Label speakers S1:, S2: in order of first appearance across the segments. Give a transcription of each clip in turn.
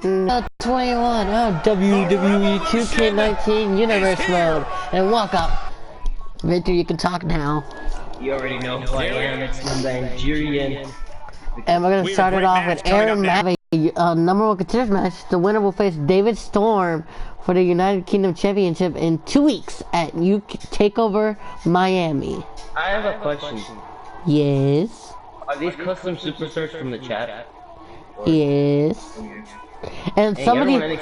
S1: 21 WWE 2K19 Unverise Mode, and welcome. Victor, you can talk now.
S2: You already know who I am. It's the Nigerian.
S1: And we're gonna start it off with Aaron Matt, number one contenders match. The winner will face David Storm for the United Kingdom Championship in 2 weeks at Takeover Miami.
S2: I have a question.
S1: Yes.
S2: Are these custom superstars from the chat?
S1: Yes. And somebody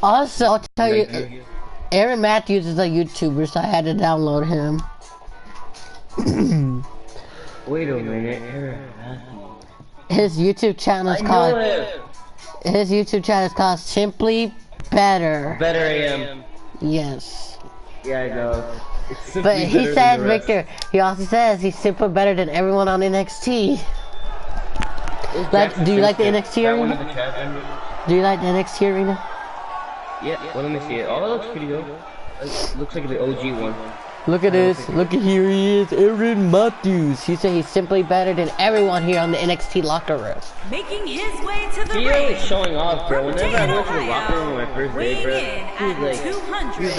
S1: also, I'll tell you, Aaron Matthews is a YouTuber, so I had to download him.
S2: Wait a minute, Aaron Matthews.
S1: His YouTube channel is called Simply Better.
S2: Better I am.
S1: Yes.
S2: Yeah, I know.
S1: But he says, Victor, he also says he's simply better than everyone on NXT. Do you like the NXT arena? Do you like the NXT arena?
S2: Yeah, well, let me see it. Oh, it looks pretty good. It looks like the OG one.
S1: Look at this. Look at here he is, Aaron Matthews. He said he's simply better than everyone here on the NXT locker room.
S3: Making his way to the
S2: ring. He
S3: always
S2: showing off, bro. Whenever I went to the locker room on my first day, bro,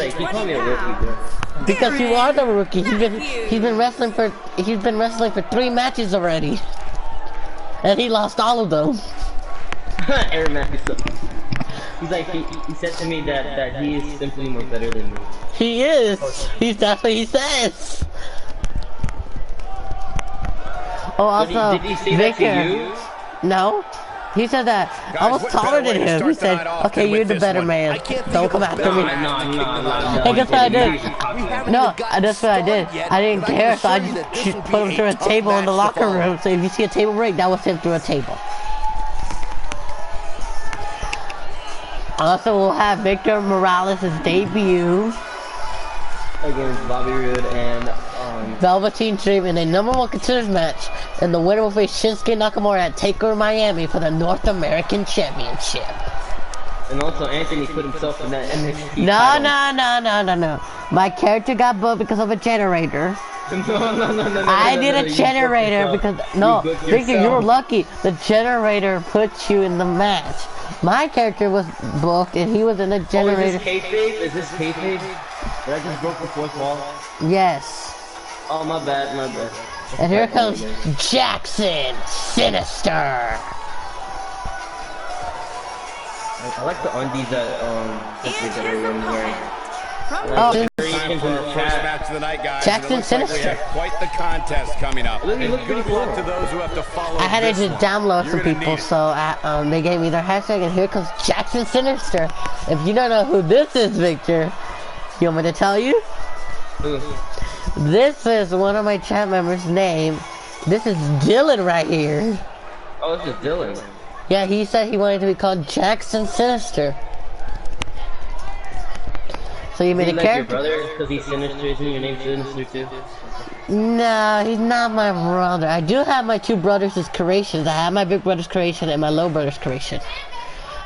S2: he called me a rookie, bro.
S1: Because you are the rookie. He's been wrestling for 3 matches already. And he lost all of them.
S2: Aaron Matthews. He's like, he said to me that he is simply more better than me.
S1: He is. That's what he says. Oh, also,
S2: did he say
S1: Victor.
S2: That to you?
S1: No. He said that I was taller than him. He said, okay, you're the better man. Don't come after me.
S2: No.
S1: Hey, guess what I did? No, that's what I did. I didn't care, so I just put him through a table in the locker room. So if you see a table break, that was him through a table. Also, we'll have Victor Morales' debut
S2: against Bobby Roode and
S1: Velveteen Dream in a #1 contenders match, and the winner will face Shinsuke Nakamura at Takeover Miami for the North American Championship.
S2: And also, Anthony put himself in that NXT
S1: No. My character got booked because of a generator.
S2: No.
S1: I did a generator because Victor, you were lucky. The generator put you in the match. My character was booked, and he was in the generator.
S2: Is this kayfabe? Is this kayfabe? Did I just broke the fourth wall?
S1: Yes.
S2: Oh, my bad.
S1: And here comes Jackson Sinister.
S2: I like the undies that wearing.
S4: Match of the night, guys.
S1: Jackson Sinister.
S4: Quite the contest coming up.
S2: Look pretty cool.
S4: To those who have to follow.
S1: I had to just download some people, so they gave me their hashtag, and here comes Jackson Sinister. If you don't know who this is, Victor, you want me to tell you? This is one of my chat members' name. This is Dylan right here.
S2: Oh, this is Dylan.
S1: Yeah, he said he wanted to be called Jackson Sinister. So you made a character.
S2: Your brother, because he's Sinister, isn't your name Sinister too?
S1: No, he's not my brother. I do have my 2 brothers' creations. I have my big brother's creation and my little brother's creation.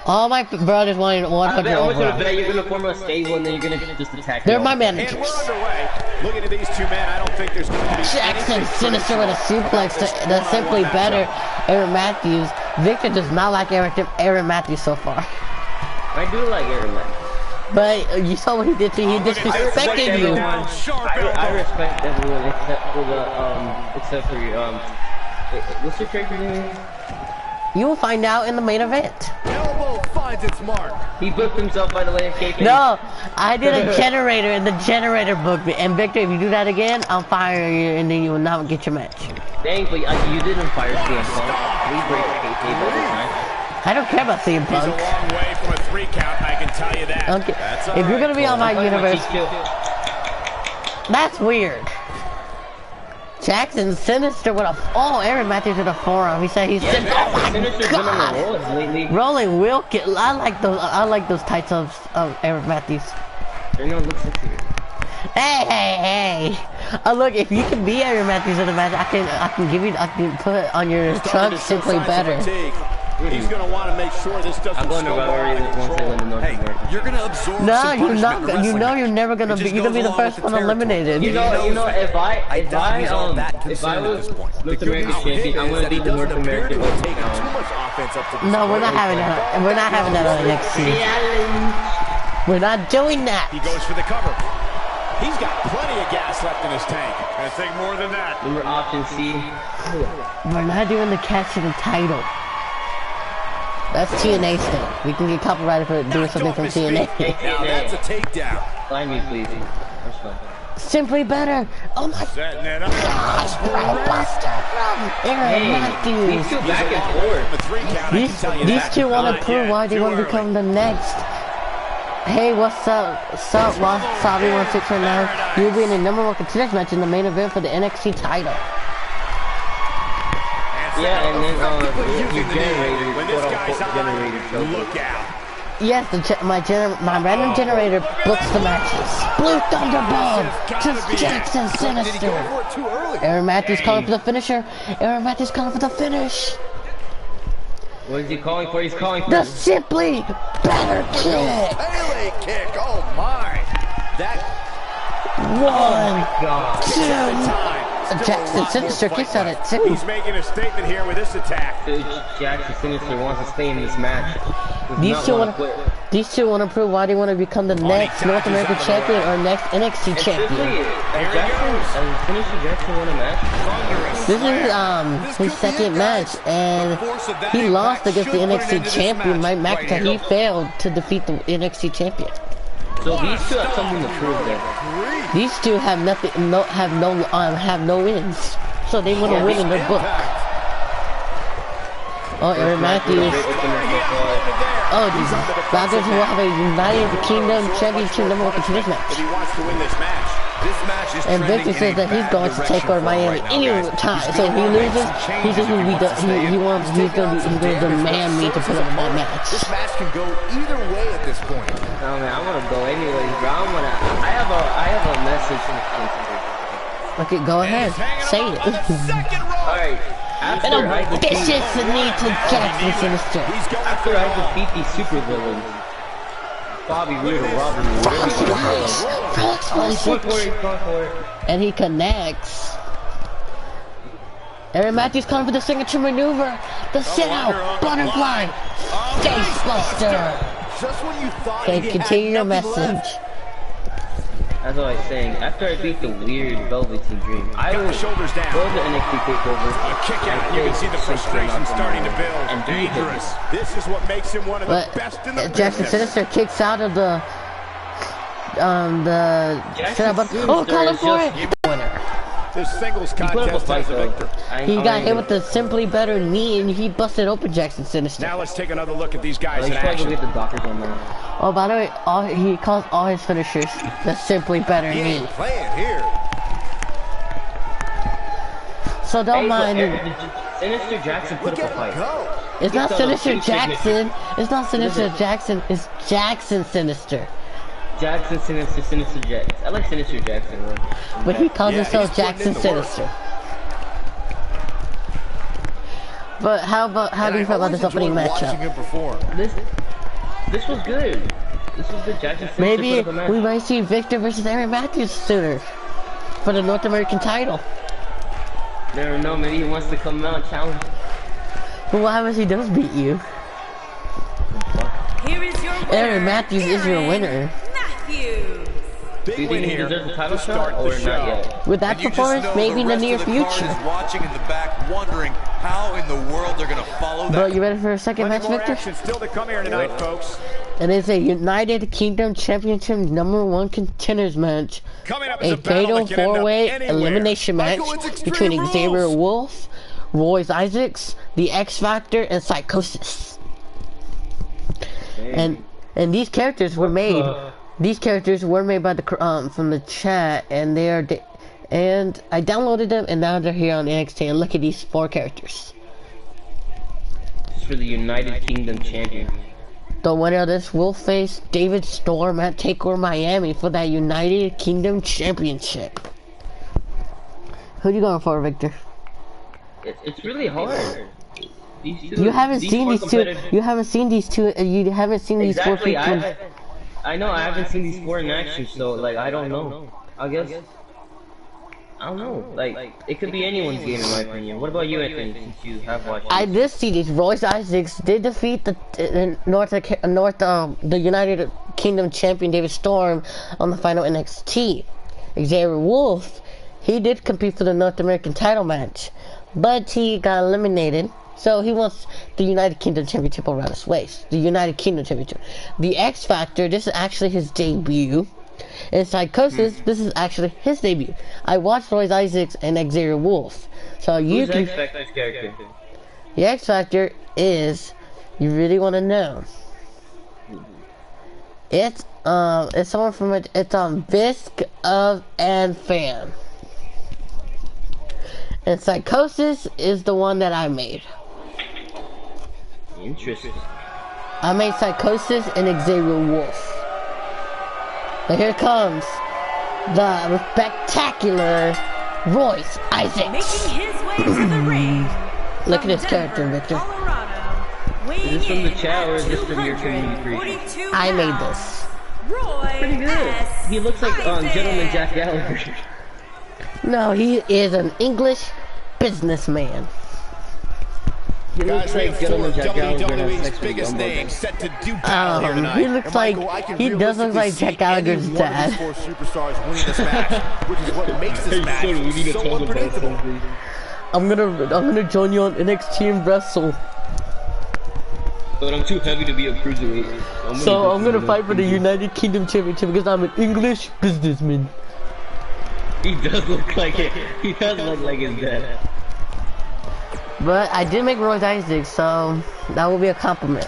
S1: All my brothers wanted 100 overall.
S2: I bet you're gonna form a stable and then you're gonna just attack.
S1: They're my managers.
S4: And we're underway. Looking at these 2 men, I don't think there's going to be
S1: Jackson Sinister with a suplex to the Simply Better Aaron Matthews. Victor does not like Aaron Matthews so far.
S2: I do like Aaron Matthews.
S1: But you saw what he did to you. He disrespected you.
S2: I respect everyone except for you. What's your character's name?
S1: You will find out in the main event.
S4: Elbow finds its mark.
S2: He booked himself, by the way, in KK.
S1: No, I did a generator, and the generator booked me. And Victor, if you do that again, I'll fire you, and then you will not get your match.
S2: Dang, but you didn't fire CM Punk. We break KK all the time.
S1: I don't care about CM Punk.
S4: He's a long way from a 3 count, I can tell you that.
S1: Okay. If you're gonna be on my universe, that's weird. Jackson Sinister with Aaron Matthews with a forearm. He said he's oh my god. Rolling Wilkins. I like those types of Aaron Matthews. Hey. Look, if you can be Aaron Matthews in the match, I can put on your trunk Simply Better.
S4: He's going to want to make sure this doesn't
S2: I'm going to Valerie once I win the North American.
S4: You're going to absorb
S1: No, you're not. You know you're never going to be. You're going to be the first one eliminated.
S2: You know, if I was North American champion, I'm going to be the North American.
S4: offense up to this
S1: No, we're not
S4: point.
S1: having that. We're not having that on NXT. We're not doing that.
S4: He goes for the cover. He's got plenty of gas left in his tank.
S5: I think more than that.
S2: Remember option C?
S1: We're not doing the catch of the title. That's TNA stuff. We can get copyrighted for doing something from TNA.
S4: Now that's a takedown.
S2: Find me, please. That's fine.
S1: Simply better. Oh my
S5: Setting it up.
S1: gosh, Aaron
S2: These
S1: Matthews.
S2: two back and forth.
S4: The 3 count, I can tell you
S1: These
S4: that.
S1: two want to
S5: Not
S1: prove
S5: yet.
S1: why they
S5: Too
S1: want to
S5: early.
S1: become the next. Hey, what's up? Sup, Wasabi 1619. You'll be in the #1 contenders match in the main event for the NXT title.
S2: Yeah, and then
S4: Using the knee. When this
S2: quote
S4: guy's
S2: unquote generated
S4: on,
S2: choker.
S4: look out.
S1: Yes, my random generator books the matches. Blue Thunder Bomb to Jackson
S4: Did he
S1: Sinister.
S4: go for it too early?
S1: Aaron Matthews calling for the finisher. Aaron Matthews calling for the finish.
S2: What is he calling for? He's calling for
S1: The Simply Better Kick.
S4: Pele kick. Oh my. That
S1: 1,
S2: God.
S1: 2.
S4: time.
S1: Jackson Sinister kicks out at 2.
S4: He's making a statement here with this attack.
S2: Dude, Jackson Sinister wants to stay in this match. Does
S1: These
S2: not
S1: two
S2: wanna
S1: want
S2: quit.
S1: these two want to prove why they want to become the next North American champion or next NXT
S2: Seriously,
S1: champion.
S2: has Finisher Jackson won a match?
S1: This is his second match, and he lost against the NXT champion Mike McIntyre. He failed to defeat the NXT champion.
S2: So these two have something to prove there.
S1: These two have nothing, have no wins, so they want to win in their book. Oh, Aaron Matthews. Oh, Falcons will have a United Kingdom Championship #1 contenders
S4: But
S1: match.
S4: he wants to win this match.
S5: This match is
S1: And
S5: trending
S1: Victor says
S5: in a
S1: that he's
S5: bad
S1: going to take
S5: direction
S1: over
S5: for him
S1: Miami
S5: right now,
S1: any
S5: guys.
S1: time.
S5: He's
S1: So if he
S5: gonna make
S1: loses,
S5: some
S1: he's
S5: changes if he wants to stay in.
S1: he's gonna demand me to put him in that match.
S5: This match can go either way at this point.
S2: No man, I want to go anyways, bro. I have a message from the
S1: Okay, go ahead, say it.
S2: Alright, after
S1: And
S2: I
S1: a
S2: defeat,
S1: vicious knee to Jackson Sinister.
S4: He's going
S2: after I defeat these super villains, Bobby Roode or Robert Roode, whatever you want to call them.
S1: Frog splash.
S2: Going for it, going for it.
S1: And he connects. Aaron Matthews coming for the signature maneuver. The sit out, butterfly, face buster.
S5: Just when you thought
S1: Okay,
S5: he
S1: continue your
S5: had nothing
S1: message.
S5: left.
S2: That's what I was saying. After I beat the weird Velveteen Dream, I
S4: Got the
S2: will
S4: shoulders down.
S2: go to NXT TakeOver.
S4: A kick out. You can see the frustration starting to build.
S2: And
S4: Dangerous. This is what makes him one of the
S1: But
S4: best in the
S1: Jackson
S4: business.
S1: Sinister kicks out of the
S2: Jackson
S1: sit out button.
S2: Sinister
S1: Oh, calling
S2: is
S1: for
S2: just-
S1: it. The winner.
S4: This singles
S2: He put up a
S4: contest
S2: fight
S4: has a
S2: though.
S4: victor.
S1: He got hit with the Simply Better knee and he busted open Jackson Sinister.
S4: Now let's take another look at these guys
S2: He's
S4: in
S2: probably
S4: action.
S2: gonna get the doctors on that.
S1: Oh, by the way, he calls all his finishers the Simply Better
S5: He
S1: knee.
S5: ain't playing here.
S1: So don't
S2: Hey,
S1: mind
S2: so
S1: it.
S2: Sinister Jackson put
S5: Look
S2: up a
S5: at him
S2: fight.
S5: go.
S1: It's not
S2: He's on the
S1: Sinister
S2: two signature.
S1: Jackson. It's not Sinister Jackson. It's Jackson Sinister.
S2: Jackson Sinister Jackson. I like Sinister Jackson. Though.
S1: But he calls
S4: Yeah,
S1: himself
S4: he's putting
S1: Jackson
S4: in the work.
S1: Sinister. But how do you feel about this opening
S5: Watching
S1: matchup?
S5: him perform.
S2: This was good. This was good. Jackson Sinister
S1: Maybe
S2: put up a match.
S1: we might see Victor versus Aaron Matthews sooner for the North American title.
S2: Never know. Maybe he wants to come out and challenge.
S1: But what happens if he does beat you?
S3: Here is your winner,
S1: Aaron Matthews is your
S3: Aaron
S1: winner.
S3: Matthews.
S2: Do
S4: Big
S2: you
S4: win
S2: think he
S4: here
S2: deserves a
S4: to
S2: title
S4: start
S2: shot
S4: the
S2: or
S4: show.
S2: not yet?
S1: With that
S6: And you just
S1: performance,
S6: know
S1: maybe in the
S6: rest
S1: near
S6: of the card
S1: future.
S6: is watching in the back, wondering how in the world they're gonna follow
S1: Bro,
S6: that.
S1: you ready for a second
S4: Plenty
S1: match,
S4: more
S1: Victor?
S4: action still to come here tonight, folks.
S1: It is a United Kingdom Championship #1 contenders match.
S4: Coming up is
S1: A
S4: a battle
S1: fatal
S4: that can end up
S1: four-way
S4: anywhere.
S1: elimination match
S5: Michael, it's Extreme
S1: between
S5: Rules.
S1: Xavier Wolf, Royce Isaacs, the X Factor, and Psychosis. And these characters were made. These characters were made by the from the chat, and they are. And I downloaded them, and now they're here on NXT. And look at these 4 characters.
S2: It's for the United Kingdom champion.
S1: The winner of this will face David Storm at TakeOver Miami for that United Kingdom Championship. Who you going for, Victor?
S2: It's really hard. These two,
S1: You haven't seen
S2: four
S1: these two.
S2: competitive-
S1: You haven't seen these two. You haven't seen these 4
S2: Exactly.
S1: people.
S2: I know I haven't seen these 4 in action, so like I don't know. I guess I don't know. Like, it could be anyone's game in my opinion. What about you, Anthony? Since you have watched.
S1: I did see this. Royce Isaacs did defeat the the United Kingdom champion David Storm on the final NXT. Xavier Wolf, he did compete for the North American title match, but he got eliminated. So he wants the United Kingdom Championship around his waist. The United Kingdom Championship. The X Factor, this is actually his debut. In Psychosis, this is actually his debut. I watched Royce Isaacs and Xavier Wolf. So you can...
S2: Who's X Factor's character?
S1: The X Factor is... You really want to know. It's someone from it. It's Visk of and Fan. And Psychosis is the one that I made.
S2: Interesting.
S1: I made Psychosis and Xavier Wolf. But here comes the spectacular Royce Isaacs.
S3: Making his way to the ring.
S1: Look at his character, Victor.
S2: Is this from the chat or is this from your community creation?
S1: I made this.
S2: Pretty good. He looks like Gentleman Jack Gallagher.
S1: No, he is an English businessman.
S2: He looks
S5: Guys, we
S2: like
S5: have
S2: Gentleman
S5: four
S2: Jack Gallagher.
S5: WWE's biggest names set to do battle here tonight.
S1: He looks
S5: And
S1: like
S5: Michael, I can
S1: he does look like
S5: realistically
S1: Jack Gallagher's
S5: see any one of
S1: dad.
S5: these four superstars winning this match, which is what makes this match so unpredictable.
S1: I'm gonna join you on NXT and wrestle.
S2: But I'm too heavy to be a cruiserweight.
S1: So I'm gonna fight for the United Kingdom Championship because I'm an English businessman.
S2: He does look like it. He does look like his dad.
S1: But I did make Royce Isaacs, so that will be a compliment.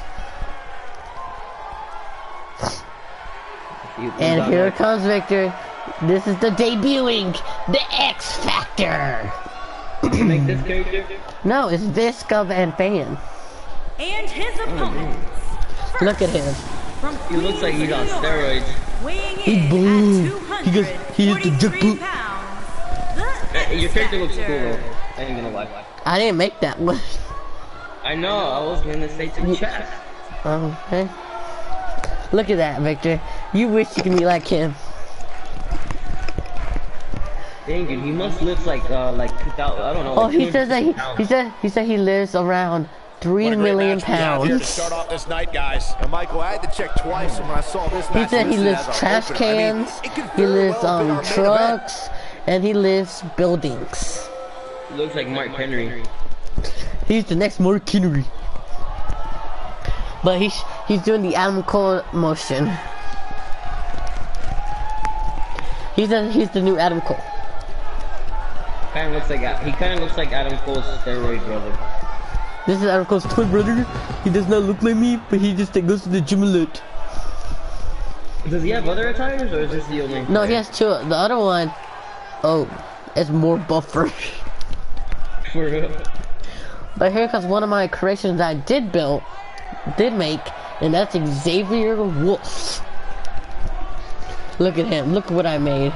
S1: And here comes Victor. This is the debuting, the X Factor.
S2: Did you make this character?
S1: No, it's Visk of and Fan.
S3: And his opponents.
S1: Look at him.
S3: From
S2: He looks like he's on steroids.
S3: weighing
S1: He's
S3: in
S1: blue.
S3: at
S1: He is the
S3: 243
S1: Jackboot.
S3: pounds.
S2: Your character looks cool though. I ain't gonna lie.
S1: I didn't make that one.
S2: I know, I was gonna say to the chat.
S1: Okay. Look at that, Victor. You wish you could be like him.
S2: Dang, dude, he must live like 2,000. I don't know.
S1: Oh,
S2: Like
S1: he says that
S2: 250
S1: he said he lives around 3 million
S5: Here to
S1: pounds.
S5: start off this night, guys. And Michael, I had to check twice when I saw this
S1: He
S5: match.
S1: said he
S5: listed
S1: lives
S5: as a
S1: trash
S5: open. I mean,
S1: cans,
S5: it could
S1: he
S5: very
S1: lives
S5: well have been
S1: on
S5: our main
S1: trucks, and he lives buildings.
S2: He looks like Mark Henry.
S1: He's the next Mark Henry. But he's doing the Adam Cole motion. He's the new Adam Cole.
S2: He kind of looks like Adam Cole's steroid brother.
S1: This is Adam Cole's twin brother. He does not look like me, but he just goes to the gym a lot.
S2: Does he have other attires, or is this the only?
S1: No, he has two. The other one, oh, it's more buffer.
S2: For real.
S1: But here comes one of my creations that I did make, and that's Xavier Wolf. Look at him. Look what I made.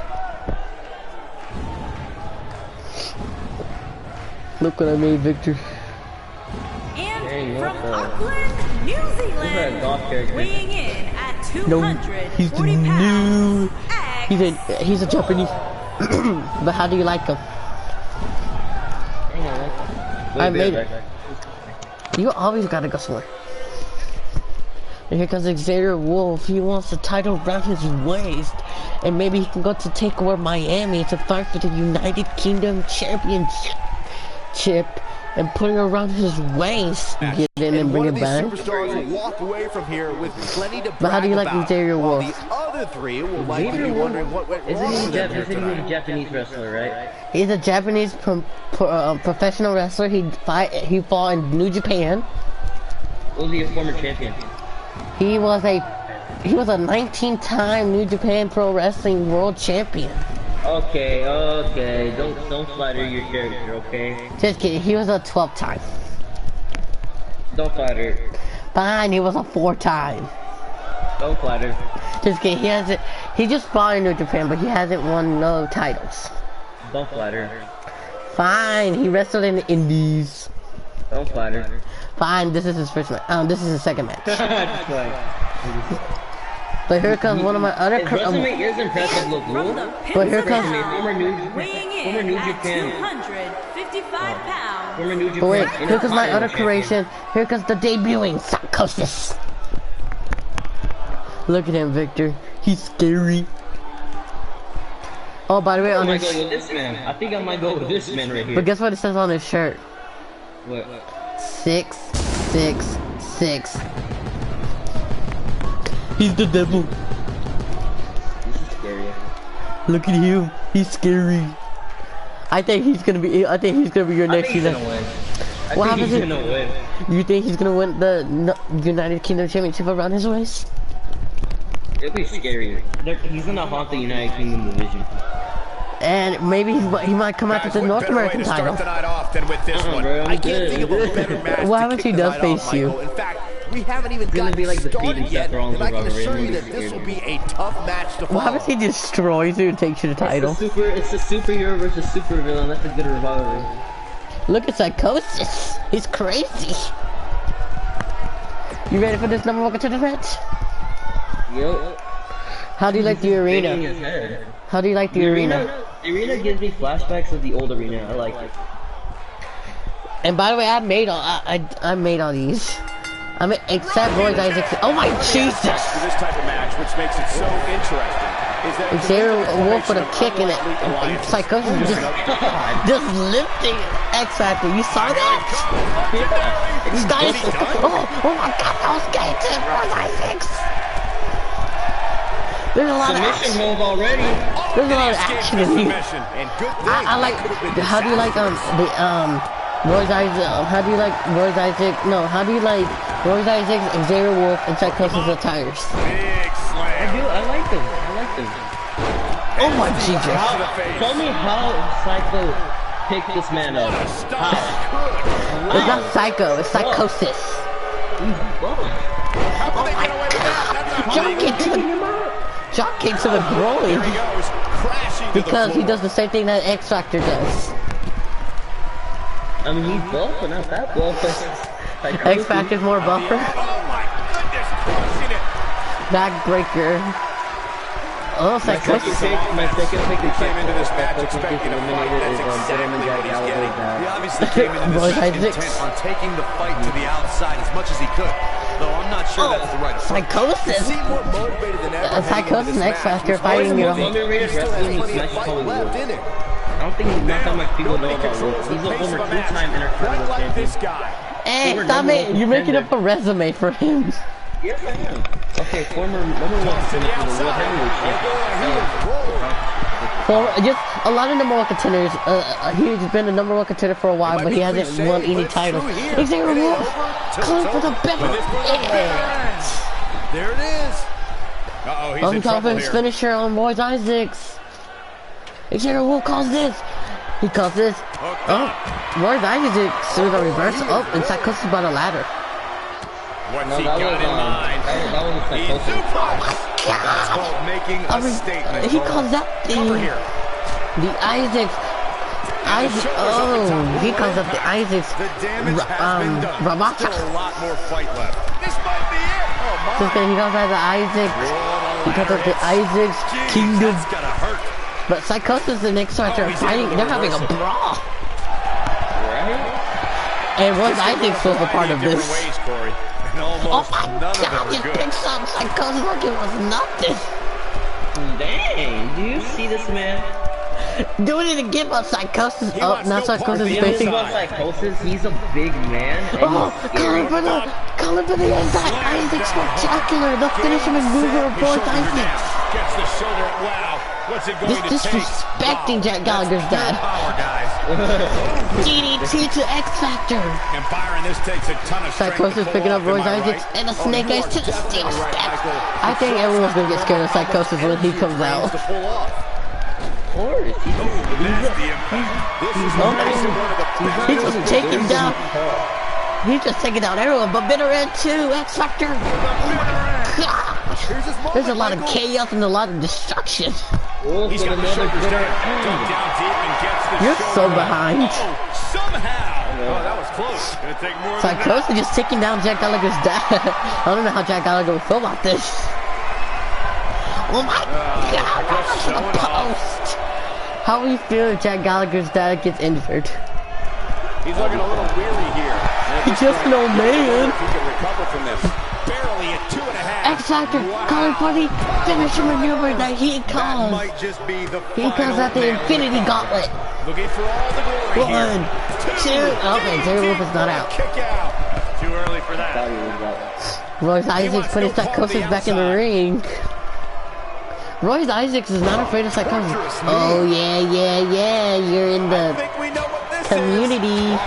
S1: Look what I made, Victor.
S3: And
S2: what
S3: from
S2: the-
S3: Auckland, New
S2: Look at that
S3: Zealand,
S2: golf character.
S3: weighing in at
S1: No,
S3: 240
S1: he's the
S3: pounds.
S1: new.
S3: X
S1: He's a Japanese. But how do you like him?
S2: Hang on, what?
S1: I made it. You always gotta go somewhere. And here comes Xavier Wolf. He wants the title around his waist. And maybe he can go to take over Miami to fight for the United Kingdom Championship and put it around his waist. Get in and bring it back.
S5: Superstars will walk away from here with plenty to
S1: But how do you
S5: brag
S1: like
S5: about,
S1: Xavier
S5: while
S1: Wolf?
S5: The other three will likely
S2: Xavier
S5: be
S2: Wolf-
S5: wondering what went wrong with them here
S2: He was
S5: tonight.
S2: a Japanese wrestler, right?
S1: He's a Japanese professional wrestler. He fought in New Japan.
S2: Was he a former champion?
S1: He was a 19-time New Japan Pro Wrestling World Champion.
S2: Okay. Don't flatter your character, okay?
S1: Just kidding. He was a 12-time.
S2: Don't flatter.
S1: Fine, he was a 4-time.
S2: Don't flatter.
S1: Just kidding. He just fought in New Japan, but he hasn't won no titles.
S2: Don't flatter.
S1: Fine, he wrestled in the Indies.
S2: Don't flatter.
S1: Fine, this is his first match. This is his second match.
S2: Just like.
S1: But here comes one of my other.
S2: His resume is impressive, look,
S3: From the
S1: But here comes.
S3: weighing in
S2: New
S3: at
S2: Japan.
S3: 255 pounds.
S2: Former New
S1: But wait,
S2: Japan
S1: here comes my other
S2: Intercontinental
S1: creation. Here comes the debuting Psychosis. Look at him, Victor. He's scary. Oh, by the way,
S2: champion.
S1: on
S2: I might
S1: his.
S2: go with this man. I think I might go with this man right here.
S1: But guess what it says on his shirt?
S2: What?
S1: 666. He's the devil.
S2: This is scary.
S1: Look at him. He's scary. I think he's gonna be your
S2: I
S1: next
S2: think he's
S1: season.
S2: gonna win.
S1: What
S2: I think
S1: happens
S2: he's
S1: if-
S2: gonna win.
S1: You think he's gonna win the United Kingdom Championship around his waist?
S2: It'll be scary. He's gonna haunt the United Kingdom division.
S1: And maybe he might come out with the North American title.
S4: Start the night off than with this one.
S2: Bro, I'm
S4: I can't
S2: good.
S4: think of a better match.
S1: What
S4: to
S1: happens
S4: kick
S1: if he
S4: the
S1: does
S4: night
S1: face
S4: off,
S1: you?
S4: Michael. In fact, we haven't even
S2: gonna
S4: gotten
S2: be like the
S4: started
S2: Seth
S4: yet,
S2: Rollins
S4: and I
S2: or
S4: can
S2: Robert
S4: assure
S2: Reigns.
S4: you that this will be a tough match to follow.
S1: What happens if he destroys you and takes you the title?
S2: It's a superhero versus supervillain. That's a good rivalry.
S1: Look at Psychosis. He's crazy. You ready for this number one contender match?
S2: Yo.
S1: How do you like the arena? How do you like the arena?
S2: The arena gives me flashbacks of the old arena. I like it.
S1: And by the way, I made all these. I mean, except Roy Isaac. Oh my Jesus!
S4: For this type of match, which makes it so interesting, is that
S1: Xavier Wolf with a kick in it. Psychosis just lifting X Factor. You saw that? This guy is, oh my God, that was gay to Roy Isaacs. There's a lot of
S2: Submission
S1: action.
S2: move already.
S1: There's a lot of action in here.
S4: and good thing
S1: I like. How do you like Roy Isaac? How do you like Roy Isaac? No, how do you like Roy Isaac, Xavier Wolf, and Psychosis attires?
S4: big slam.
S2: I like them. I like them.
S1: Oh my Jesus!
S2: Tell me how Psycho picked this man up. How?
S1: It's not Psycho. It's Psychosis.
S2: He's buff.
S4: How they get away with that?
S1: Drop kick to the groin
S4: Here he goes, crashing to the
S1: because he
S4: floor.
S1: does the same thing that X Factor does.
S2: I mean, he's buff, but not that buff.
S1: X Factor's more buffer.
S4: Oh my goodness, crushing it.
S1: Backbreaker. Oh, Psychosis.
S2: My second pick
S4: He
S2: is
S4: came into this match
S2: Psycho
S4: expecting a fight.
S2: eliminated
S4: That's
S2: is
S4: exactly
S2: Gentleman
S4: what
S2: Jack
S4: he's
S2: Gallagher's
S4: getting.
S2: dad.
S5: He obviously came into
S1: Roy
S5: this
S1: Isaacs.
S5: intent on taking the fight to the outside as much as he could. Though I'm not sure that's the right approach.
S1: Psychosis.
S4: Seem more motivated than ever.
S1: Psychosis and X Factor
S2: He's
S1: fighting, you
S2: the most
S1: know.
S2: underrated wrestler in the Smash Hollywood.
S4: in it.
S2: I don't think not that much people know
S4: Nobody
S2: about
S4: controls
S2: Wolf. He's
S4: the
S2: a
S4: pace
S2: former
S4: of a match
S2: two-time
S4: quite
S2: Intercontinental
S4: like
S2: champion.
S4: this guy.
S1: Hey,
S2: Former
S1: stop
S2: number
S1: it!
S2: one
S1: You're making
S2: contender.
S1: up a resume for him.
S2: Yes, I am. Okay, former number one contender for the World Heavyweight Championship.
S1: Just a lot of number one contenders. He's been a number one contender for a while, but he hasn't won any titles. Xavier Wolf calling for the belt.
S4: There it is. Uh-oh, he's in
S1: I'm calling
S4: trouble
S1: for his
S4: here.
S1: finisher on Roy Isaacs. Xavier Wolf calls this. He calls this. Oh, Roy Isaacs with a reverse up and Psychosis by the ladder.
S4: What's
S2: No,
S4: he
S2: that
S4: got
S2: was,
S4: in mind?
S2: that was
S4: He's
S2: Psychosis.
S4: That's called making a statement.
S1: He calls that
S4: Cover
S1: the
S4: here.
S1: Isaacs. He calls up the Isaacs.
S4: The damage has been done.
S1: Ramata.
S4: Still a lot more fight left. This might be it. Oh
S1: Just
S4: my.
S1: kidding, he calls that the Isaacs. He calls up the Isaacs
S4: Jeez,
S1: Kingdom.
S4: that's gotta hurt.
S1: But Psychosis and X Factor are fighting. They're having a brawl. And Roy Isaacs was a part of this.
S4: Different ways, Corey. And
S1: Oh
S4: almost
S1: my
S4: none of them
S1: God!
S4: are
S1: He
S4: good.
S1: picks up Psychosis like it was nothing.
S2: Dang, do you see this man?
S1: Doing it again, but Psychosis.
S4: He
S1: Oh,
S4: wants
S1: not
S4: no part of
S1: Psychosis
S4: the
S1: facing.
S4: inside.
S2: Psychosis, he's a big man. And
S1: Oh,
S2: he's scary.
S1: calling for the anti-Isaac spectacular. The finish him and mover of Roy Isaacs.
S4: Gets the shoulder. Wow. What's it going
S1: This
S4: to take?
S1: disrespecting Jack Gallagher's dad.
S4: Power, guys.
S1: DDT to X Factor.
S4: And Byron, this takes a ton of strength to
S1: Psychosis
S4: pull
S1: picking
S4: off,
S1: up Roy
S4: am I
S1: Isaacs
S4: right?
S1: and a
S4: Oh,
S1: snake
S4: you
S1: eyes
S4: are
S1: to the
S4: definitely
S1: steel
S4: right,
S1: steps.
S4: Michael.
S1: I think everyone's gonna get scared of Psychosis when he comes out.
S4: To pull off.
S2: Of course.
S4: That's the impact. This is one of the best.
S1: He's just taking down. He's just taking down everyone, but Bitter End too. X Factor. Gosh.
S4: Here's his moment,
S1: There's a lot of
S4: Michael.
S1: chaos and a lot of destruction.
S2: Wolf
S4: He's
S2: with
S4: got the
S2: another
S4: shoulders
S2: bitter
S4: down, dug down deep and gets the
S1: You're so
S4: shoulder.
S1: behind.
S4: Oh, somehow. Oh, that was close. Gonna take more than that.
S1: Psychosis just taking down Jack Gallagher's dad. I don't know how Jack Gallagher would feel about this. Oh my God! Right to the post. How are you feeling if Jack Gallagher's dad gets injured?
S4: He's looking a little weary here.
S1: He's just no man.
S4: He can recover from this. Barely at 2.5.
S1: X Factor calling for the finisher maneuver that he
S5: That
S1: calls.
S5: might just be the
S1: He calls that the
S5: final
S1: Infinity Gauntlet.
S4: Looking for all the glory
S1: One,
S4: here.
S1: 2. Okay, Jerry Wolf is not out.
S4: Kick out.
S5: Too early for that.
S1: Royce Isaacs
S4: wants
S1: putting
S4: no part of the
S1: Psychosis back in the
S4: outside.
S1: ring. Royce Isaacs is not afraid of Psychosis. Oh yeah, you're in
S4: I
S1: the
S4: think we know what this
S1: community.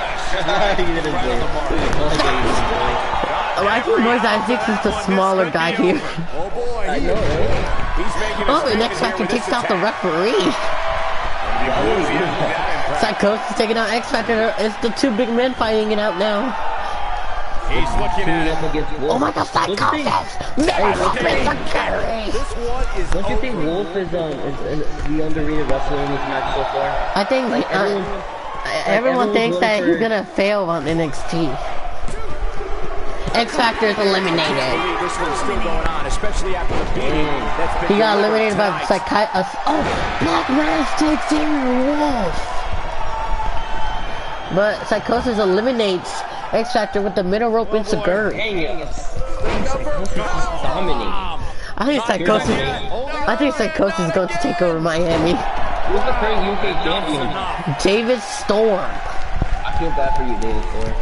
S1: Oh, I think Royce Isaacs is the smaller guy here.
S4: Oh boy, he's making a
S1: Oh, and X
S4: statement
S1: Factor
S4: here with
S1: takes
S4: this
S1: out the
S4: attack.
S1: referee. Psychosis taking out X Factor. It's the two big men fighting it out now.
S4: He's looking at it.
S1: Oh my God, Psychosis! Never open the carry.
S5: This one is
S2: Don't you think Wolf is the underrated wrestler in this match so far?
S1: I think everyone thinks that he's gonna fail on NXT. X Factor is eliminated.
S4: This one's still going on, especially after the beating that's been
S1: He got
S4: delivered
S1: eliminated by
S4: tonight.
S1: Psychiatrist. Oh, Black Mask takes Xavier Wolf. But Psychosis eliminates X Factor with the middle rope into Gert.
S2: Dang it. Dominating.
S1: I think Psychosis is going to take over Miami.
S2: Who's the current UK champion?
S1: David Storm.
S2: I feel bad for you, David Storm.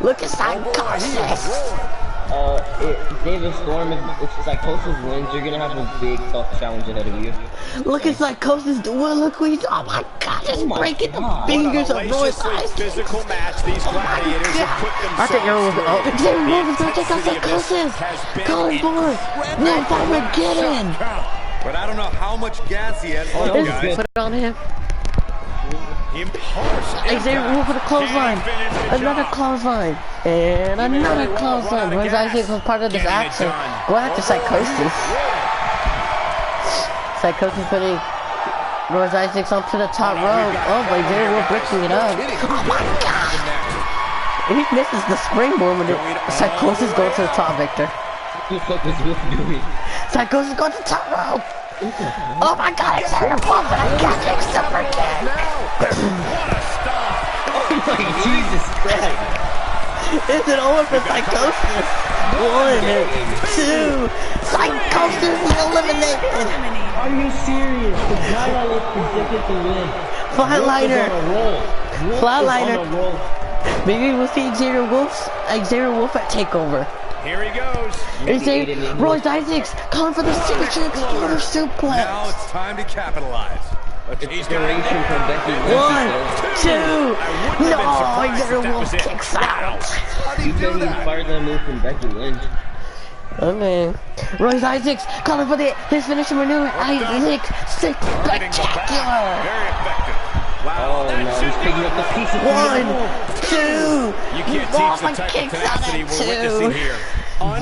S1: Look at Psychosis.
S2: If David Storm, if Psychosis wins, you're gonna have a big, tough challenge ahead of you.
S1: Look at Psychosis. Well, look what he's. Oh my God, just breaking the fingers of Royce
S4: Hellaciously
S1: Isaacs.
S4: physical match these gladiators have put
S1: I think everyone was.
S4: themselves
S1: Oh, Xavier Wolf is going to take out Psychosis. Calling for Wolf Armageddon.
S5: But I don't know how much gas he has left,
S1: This
S5: guys.
S1: is put it on him.
S4: Harsh
S1: Xavier Wolf with a clothesline. Another clothesline. And another clothesline. Royce Isaacs was part of this action. Go after Psychosis. Psychosis putting Royce Isaacs onto the top rope. Oh, but Xavier Wolf breaking it up. Oh my God. He misses the springboard when Psychosis goes to the top, Victor.
S2: What the fuck is Wolf doing?
S1: Psychosis goes to the top rope. Oh my God, Xavier Wolf and a Catholic super kick.
S2: Oh my Jesus Christ!
S1: Is it over for Psychosis? 1, 2, Psychosis is eliminated.
S2: Are you serious? The guy that was predicted to win.
S1: Flatliner. Flatliner.
S2: On a roll.
S1: Maybe we'll see Xavier Wolf at TakeOver.
S4: Here he goes.
S1: Royce Isaacs calling for the signature exploder
S5: Now
S1: suplex.
S5: it's time to capitalize.
S2: Inspiration from Becky Lynch.
S1: 1, 2, no, Xavier Wolf kicks out.
S2: You said he inspired that move from Becky Lynch.
S1: Okay. Royce Isaacs calling for his finishing maneuver. Isaacs spectacular.
S4: Very effective.
S2: Oh no, he's picking up the pieces.
S1: 1, 2,
S4: You can't
S1: Wolf
S4: teach the type of
S1: kicks out
S4: tenacity
S1: at
S4: we're witnessing
S1: 2.
S4: here.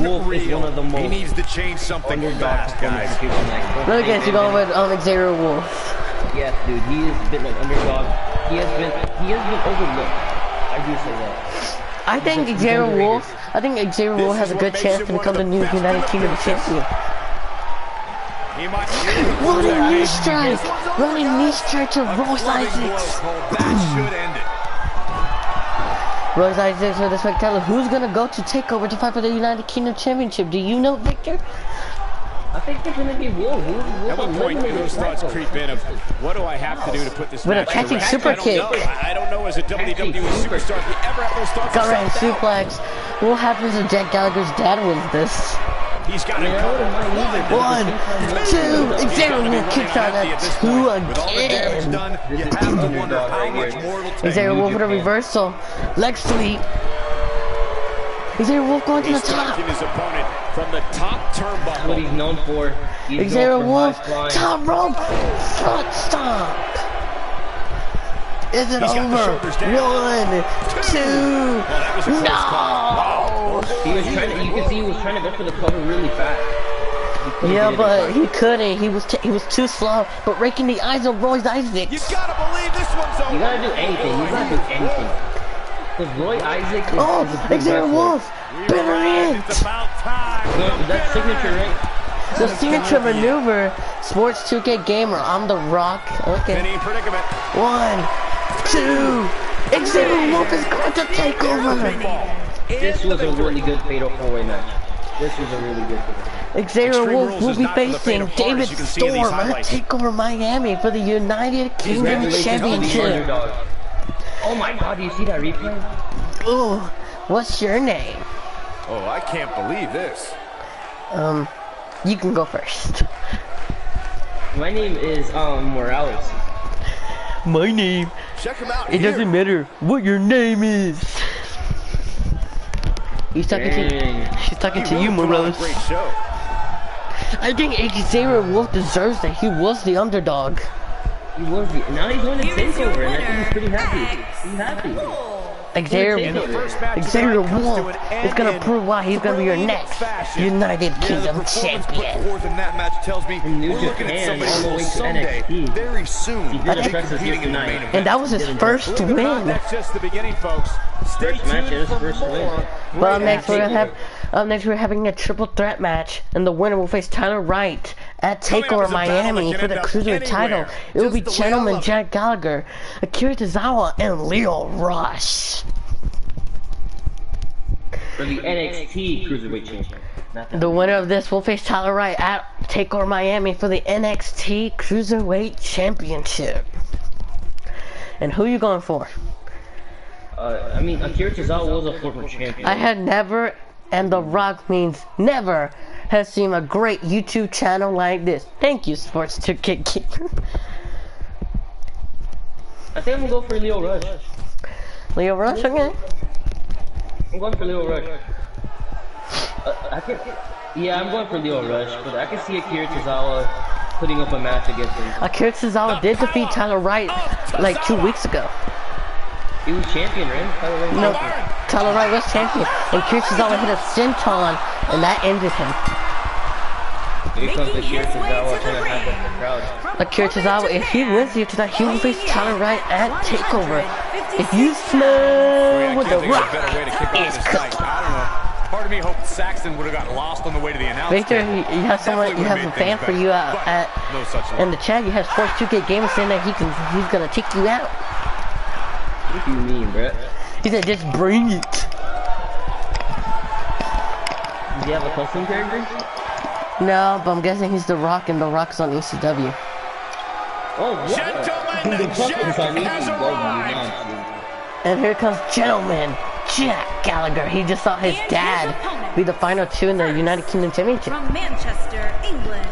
S2: Wolf is one of the most
S5: He needs to change something fast, guys.
S1: Look at you going with Xavier Wolf.
S2: Yes, dude, he has been an underdog. He has been overlooked. I do say that.
S1: I think Xavier Wolf has a good chance to become the new United Kingdom champion.
S4: He might
S1: Running knee strike to Royce Isaacs.
S5: That should end it.
S1: Royce Isaacs with the spectacular. Who's gonna go to TakeOver to fight for the United Kingdom Championship? Do you know, Victor?
S2: I think it's gonna be Wolf.
S4: At what point do those thoughts creep in of what do I have to do to put this
S1: With a
S4: match to
S1: catching
S4: rest?
S1: super
S4: I don't
S1: kick.
S4: know. I don't know as a WWE superstar if you ever have those thoughts.
S1: Got right
S4: yourself down.
S1: suplex. What happens if Jack Gallagher's dad wins this?
S4: He's got it covered.
S1: 1, 2, Xavier Wolf kicks out at 2
S5: With all the damage
S1: again.
S5: done, you have to wonder how much more it'll take.
S1: Xavier Wolf with a reversal. Leg sweep. Xavier Wolf going to the
S4: He's
S1: top.
S4: striking his opponent from the top
S2: That's what
S4: turnbuckle.
S2: he's known for. He's
S1: Xavier
S2: known for
S1: Wolf,
S2: high flying.
S1: top rope, front stomp. Is it
S4: He's got the
S1: over?
S4: shoulders down.
S1: 1, 2,
S4: that was a close
S1: no!
S2: He was trying to, you can see he was trying to go for the cover really fast. He couldn't
S1: Yeah,
S2: get it
S1: but
S2: in
S1: he couldn't. He was too slow. But raking the eyes of Royce
S4: You
S1: Isaacs.
S4: gotta believe this one's over.
S2: You gotta do anything. You gotta do anything. Because Roy Isaac is,
S1: Oh,
S2: is a good
S1: Xavier
S2: wrestler.
S1: Wolf, bitter
S4: It's
S1: it.
S4: about time.
S2: No, that's signature, right?
S1: The signature maneuver, Sports 2K Gamer, I'm the Rock. Okay.
S4: Mini predicament.
S1: 1, 2, Xavier Wolf is going to take over.
S2: This was a really good fatal 4-way match. This was a really good one.
S1: Xavier Wolf will be facing David Storm at TakeOver Miami for the United Kingdom Championship.
S2: Oh my god, do you see that replay?
S1: Ooh, what's your name?
S5: Oh, I can't believe this.
S1: You can go first.
S2: My name is Morales.
S1: My name.
S5: Check him out.
S1: It doesn't matter what your name is. He's talking to you. She's talking to you, Morales.
S5: Great show.
S1: I think Xavier Wolf deserves that. He was the underdog.
S2: He was the, now he's winning TakeOver, and I think he's pretty happy. He's happy.
S1: Xavier Wolf is gonna prove why he's gonna be your next United Kingdom champion.
S5: In that match tells me we're looking at somebody who will someday, very soon,
S1: and that was his first win.
S4: That's just the beginning, folks. Stay tuned for more.
S1: But up next we're having a triple threat match, and the winner will face Tyler Wright at TakeOver Miami for the Cruiserweight title. It will be Gentleman Jack Gallagher, Akira Tozawa, and Leo Rush.
S2: For the NXT Cruiserweight Champion.
S1: The winner of this will face Tyler Wright at TakeOver Miami for the NXT Cruiserweight Championship. And who are you going for?
S2: I mean, Akira Tozawa was a former champion.
S1: I had never, and The Rock means never, has seen a great YouTube channel like this. Thank you, Sports 2K Gamer.
S2: I think I'm gonna go for Leo Rush.
S1: Leo Rush, okay?
S2: I'm going for Leo Rush. Yeah, I'm going for Leo Rush, but I can see Akira Tozawa putting up a match against him.
S1: Akira Tozawa did defeat Tyler Wright like 2 weeks ago.
S2: He was champion, right?
S1: No, Tyler Wright was champion, and Akira Tozawa hit a senton, and that ended him.
S2: Here comes Akira Tozawa trying to hack up the crowd.
S1: Akira Tozawa, if he wins here tonight, he will face Tyler Wright at TakeOver. If you smell what The Rock is cooking.
S4: I don't know. Part of me hoped Saxton would have got lost on the way to the announcement.
S1: Victor, you have someone, you have a fan for you at
S4: no such
S1: in the chat. You have Sports 2K Gamer saying that he's gonna take you out.
S2: What do you mean, Brett?
S1: He said, just bring it.
S2: Does he have a custom character?
S1: No, but I'm guessing he's The Rock, and The Rock's on ECW.
S2: Oh, what?
S4: Gentlemen, Jack has arrived.
S1: And here comes Gentleman Jack Gallagher. He just saw his dad be the final two in the United Kingdom Championship.
S3: From Manchester, England,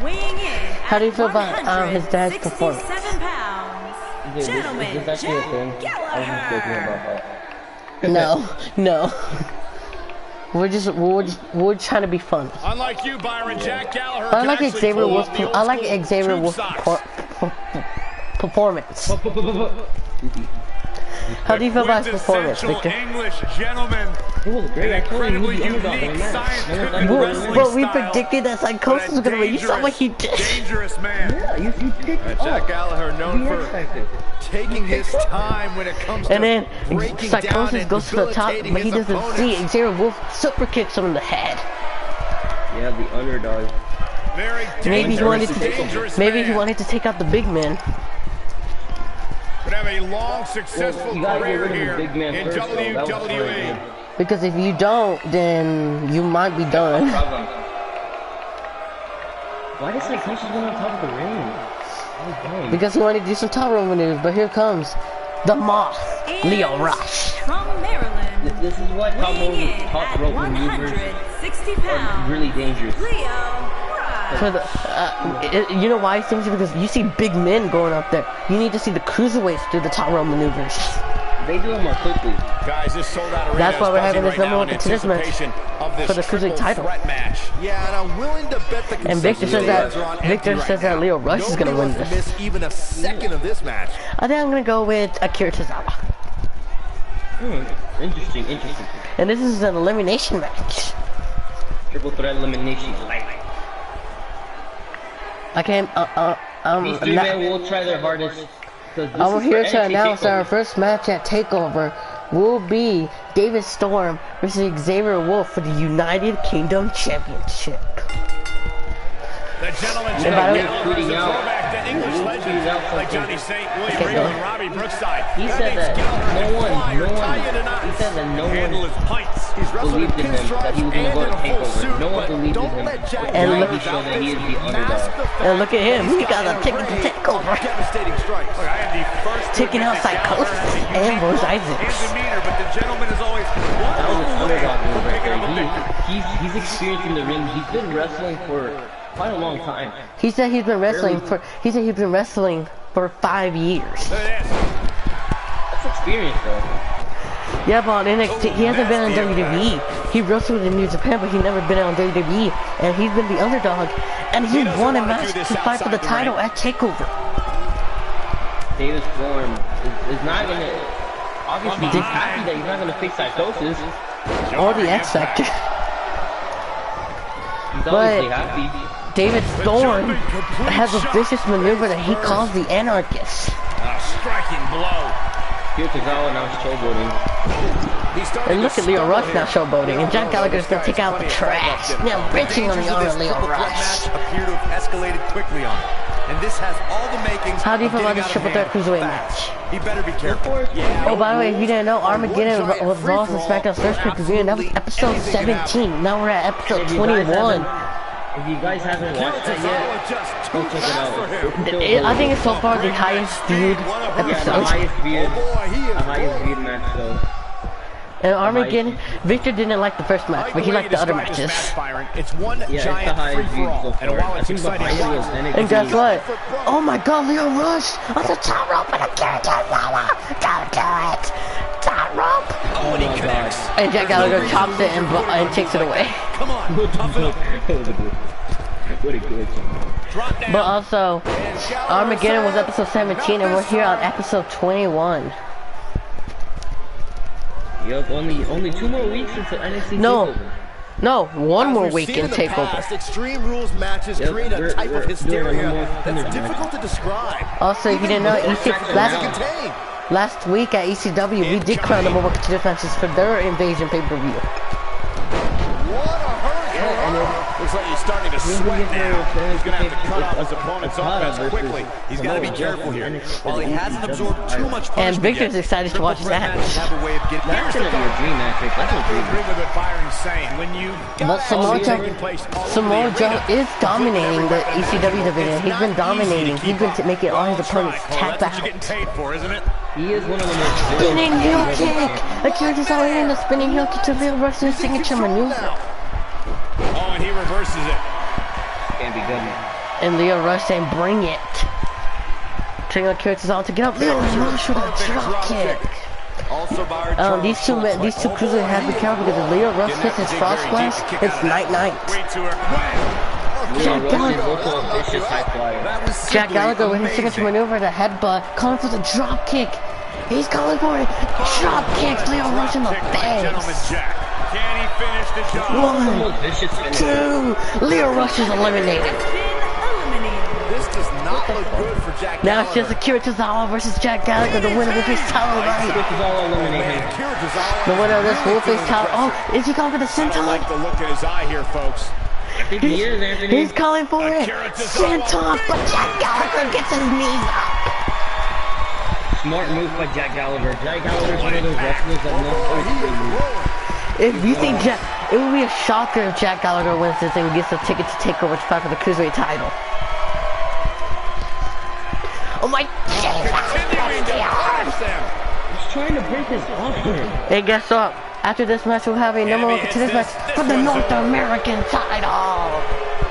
S3: weighing in.
S1: How do you feel about his dad's performance?
S3: 67 pounds. Gentlemen,
S2: is this actually a thing? I was just joking about that.
S1: No. We're trying to be fun.
S4: Unlike you, Byron, Jack Gallagher.
S1: I like Xavier Wolf's performance. How do you feel about his performance, Victor?
S4: English gentleman.
S2: It was great. I told you he was
S1: But we predicted that Psychosis was gonna win. You saw what he did.
S4: Dangerous man.
S2: Yeah, you picked
S5: Jack Gallagher known for
S2: expected.
S5: taking his time when it comes to
S1: And then
S5: breaking
S1: Psychosis
S5: down and
S1: goes to the top,
S5: debilitating
S1: but he
S5: his
S1: doesn't
S5: opponents.
S1: see Xavier Wolf super kicks him in the head.
S2: Yeah, the underdog.
S4: Very
S1: Maybe he wanted
S4: dangerous
S1: to. Maybe he
S4: man.
S1: wanted to take out the big man.
S4: Would have a long, successful
S2: You gotta get
S4: career
S2: rid of the
S4: here
S2: big man
S4: in
S2: first, though. That was
S4: WWE.
S1: Because if you don't, then you might be done.
S2: Why does Psychosis go on top of the ring? Oh,
S1: Because he wanted to do some top rope maneuvers, but here comes the Moth, Leo Rush.
S3: From Maryland,
S2: this is what
S3: weighing in
S2: top
S3: at
S2: rope maneuvers
S3: 160
S2: are
S3: pounds.
S2: really dangerous.
S3: Leo Rush.
S1: For the, you know why it's dangerous? Because you see big men going up there. You need to see the cruiserweights do the top rope maneuvers.
S2: They do it more quickly.
S4: Guys, this sold out arena
S1: That's why
S4: is
S1: we're having
S4: buzzing
S1: this number
S4: right
S1: one
S4: now in
S1: contenders match
S4: anticipation of this
S1: for the cruiserweight
S4: triple
S1: title.
S4: threat match.
S5: Yeah, and I'm willing to bet the
S1: And Victor says that Leo Rush is gonna win
S5: this.
S1: this.
S5: Miss even a second of this match.
S1: I think I'm gonna go with Akira Tozawa.
S2: Interesting.
S1: And this is an elimination match.
S2: Triple threat elimination.
S1: I can't.
S2: These three men will try their hardest.
S1: I'm here to announce our first match at TakeOver will be David Storm versus Xavier Wolf for the United Kingdom Championship.
S4: The gentleman
S1: And by the way,
S2: tweeting out.
S4: throwback to English legends like Johnny Saint, William Regal, and Robbie Brookside.
S2: He said that no one, he said that no
S4: Handle
S2: one
S4: his pints. He's wrestling
S2: believed in him that he was going to go to TakeOver. No one believed in him.
S1: And look,
S2: He showed that he is the underdog.
S1: and look at him. He got a ticket to TakeOver.
S4: Devastating strikes. Look, I am the first to
S1: Taking out
S4: admit that Gallagher
S1: Psychosis
S4: has a
S1: and
S4: unique
S1: Rose
S4: look
S1: Isaacs.
S4: and demeanor, but the gentleman is always one
S2: That was an
S4: move away
S2: underdog move
S4: from
S2: right
S4: picking up a
S2: there.
S4: victory.
S2: He's experienced in the ring. He's been wrestling for quite a long time.
S1: He said he's been wrestling for. He said he's been wrestling for 5 years.
S4: Look at this.
S2: That's experience, though.
S1: Yeah, but on NXT, he hasn't been on WWE. He wrestled in New Japan, but he never been on WWE, and he's been the underdog. And he won a match to fight for the title at TakeOver.
S2: David Storm is not going to... Obviously, he's happy that he's not going to fix Psychosis.
S1: Or the X Factor.
S2: He's obviously happy.
S1: David Storm has a vicious maneuver that he calls the Anarchist.
S4: A striking blow.
S2: Here's Tozawa now showboating.
S1: And look at Leo Rush now showboating, and Jack Gallagher's gonna take out the trash. Now wrenching on the arm of Leo Rush.
S6: Appear to have escalated quickly on him. And this has all the makings.
S1: How do you
S6: of
S1: feel about
S6: getting
S1: this
S6: out
S1: triple
S6: of
S1: threat
S6: hand
S1: cruiserweight
S6: fast.
S1: match?
S6: He better be careful.
S1: Oh, by the way, if you didn't know, Armageddon was Raw's and SmackDown's first pay-per-view, and that was episode 17. Now we're at episode 21.
S2: If you guys haven't watched that yet, go check it out.
S1: I think it's so far the highest viewed
S2: Yeah, the
S1: episode.
S2: highest viewed match though.
S1: And Armageddon, Victor didn't like the first match, but he liked the other matches.
S4: It's one
S2: Yeah, it's the
S4: giant
S2: highest viewed so
S4: free-for-all. And
S2: far.
S4: while
S2: I
S4: it's
S2: think
S4: exciting,
S2: behind it was NXT.
S1: And guess what? Oh my god, Leo Rush on the top rope and a character gotta do it. Top rope.
S4: Oh, and he connects.
S1: And Jack Gallagher chops it and takes it away.
S4: Come on, tough it up.
S2: What a good
S4: Drop down.
S1: But also, Armageddon was episode 17 and we're here on episode 21.
S2: Yup, only 2 more weeks until NXT
S1: No.
S2: TakeOver.
S1: No, one more
S6: As we've
S1: week
S6: seen
S1: in
S6: the past,
S1: TakeOver.
S6: Extreme Rules matches
S2: Yep,
S6: create a
S2: we're-
S6: type
S2: we're
S6: of
S2: doing
S6: hysteria
S2: one more
S6: that's
S2: Thunder
S6: difficult to describe.
S1: Also, if you didn't know,
S6: Contain.
S1: last week at ECW, we did crown the Mobile Contenders matches for their Invasion pay-per-view.
S6: What a hurricane!
S4: Looks like he's starting to sweat now. He's going to have to cut off his opponent's offense quickly.
S6: He's got to be careful here. While he hasn't absorbed too much
S1: And
S6: punishment
S1: Victor's
S6: yet,
S1: excited to watch
S6: triple threat
S1: that.
S6: matches have a way of getting
S2: That's gonna be a dream match, Rick. That's a
S4: I
S2: dream.
S4: agree with what Byron's saying. When you
S1: But Samoa Joe is dominating the ECW division. He's been dominating. He's been making all his opponents tap
S4: That's what you're getting
S1: out.
S4: paid for, isn't it?
S2: He is one of the most
S1: Spinning heel kick! Akira Tozawa hitting the spinning heel kick to Leo Rush's signature maneuver.
S4: Oh, and he reverses it.
S2: can't be good.
S1: And Leo Rush saying, bring it. Taking Akira Tozawa to get up. Leo Rush with a drop kick.
S6: Also Byron
S1: These two cruisers have to be careful because if Leo Rush hits his frost splash, it's night-night.
S4: Wait to her.
S1: Jack
S2: Rush is
S1: Gallagher.
S2: also a vicious high flyer.
S6: That was
S1: Jack
S6: simply
S1: Gallagher with his
S6: amazing.
S1: signature maneuver, the headbutt, calling for the drop kick. He's calling for it. Drop kicks Leo Rush in the
S4: Kick by Gentleman
S1: face.
S4: Jack. Can he finish the job?
S2: The
S1: One,
S2: most vicious finisher.
S1: 2. Leo Rush is eliminated.
S3: Eliminated.
S6: This does not look good for Jack
S1: Now it's
S6: Gallagher.
S1: just Akira Tozawa versus Jack Gallagher, the winner of this title
S2: This
S1: right.
S2: is all eliminated.
S6: Akira Tozawa
S1: The winner of this
S6: really
S1: Wolfface
S6: feeling
S1: title. Oh,
S6: pressure.
S1: is he going for the
S4: I don't
S1: senton?
S4: like the look in his eye here, folks.
S2: I think he is, Anthony.
S1: He's calling for it.
S4: Akira Tozawa.
S1: Senton, but Jack Gallagher gets his knees up.
S2: Smart move by Jack Gallagher. Jack Gallagher's one of those wrestlers that knows how to move.
S1: If you think Jack, it would be a shocker if Jack Gallagher wins this and gets a ticket to take over to fight for the Cruiserweight title. Oh my
S4: Continuing to punish them.
S2: He's trying to break his offer.
S1: Hey, guess what? After this match, we'll have a number one contenders match for the North American title.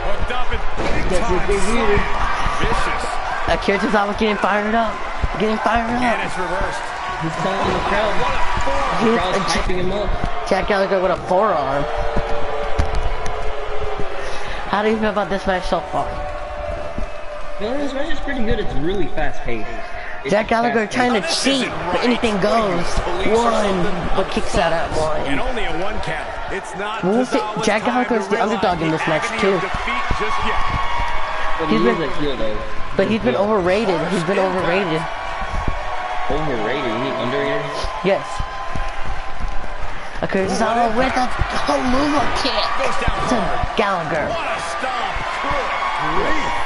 S4: Hooked up and big time. Vicious.
S1: Akira Tozawa getting fired up. Getting fired
S4: And
S1: up.
S4: it's reversed.
S2: He's telling the crowd. The crowd's hyping him up.
S1: Jack Gallagher with a forearm. How do you feel about this match so far?
S2: No, this match is pretty good. It's really fast paced.
S1: Jack Gallagher trying to cheat, but anything goes. One, but kicks out at
S4: And
S1: one.
S4: only a one count. It's not
S1: We'll see.
S4: Tozawa's
S1: Jack
S4: time
S1: Gallagher is
S4: to
S1: the underdog in
S4: realize
S1: this match,
S4: the
S1: too.
S4: agony of defeat just yet.
S2: But
S1: He's
S2: he is
S1: been-
S2: a heel though.
S1: But he's been overrated. He's been overrated.
S2: Overrated. He underrated.
S1: Yes. Akira Tozawa with a Haluva kick
S4: Goes down
S1: to
S4: hard.
S1: Gallagher.
S4: What a stomp through it.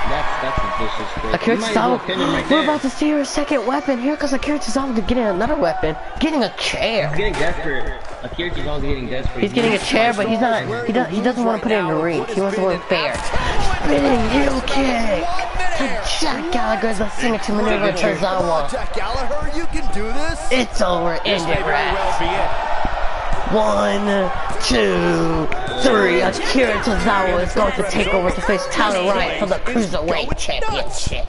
S2: That's a disrespect.
S1: Akira
S2: You might as well
S1: Tozawa,
S2: pin him right
S1: we're
S2: there.
S1: about to see her second weapon. Here comes Akira Tozawa getting another weapon. Getting a chair.
S2: He's getting desperate. Akira Tozawa's getting desperate.
S1: He's getting a chair, but he's not. He doesn't want to put it in the ring. He wants to work fair. Spinning heel kick. Jack Gallagher's a signature maneuver. Tozawa.
S5: Jack Gallagher, you can do this.
S1: It's over. End it, Rat. 1, 2, 3. Akira Tozawa is going to take over to face Tyler Wright for the Cruiserweight Championship.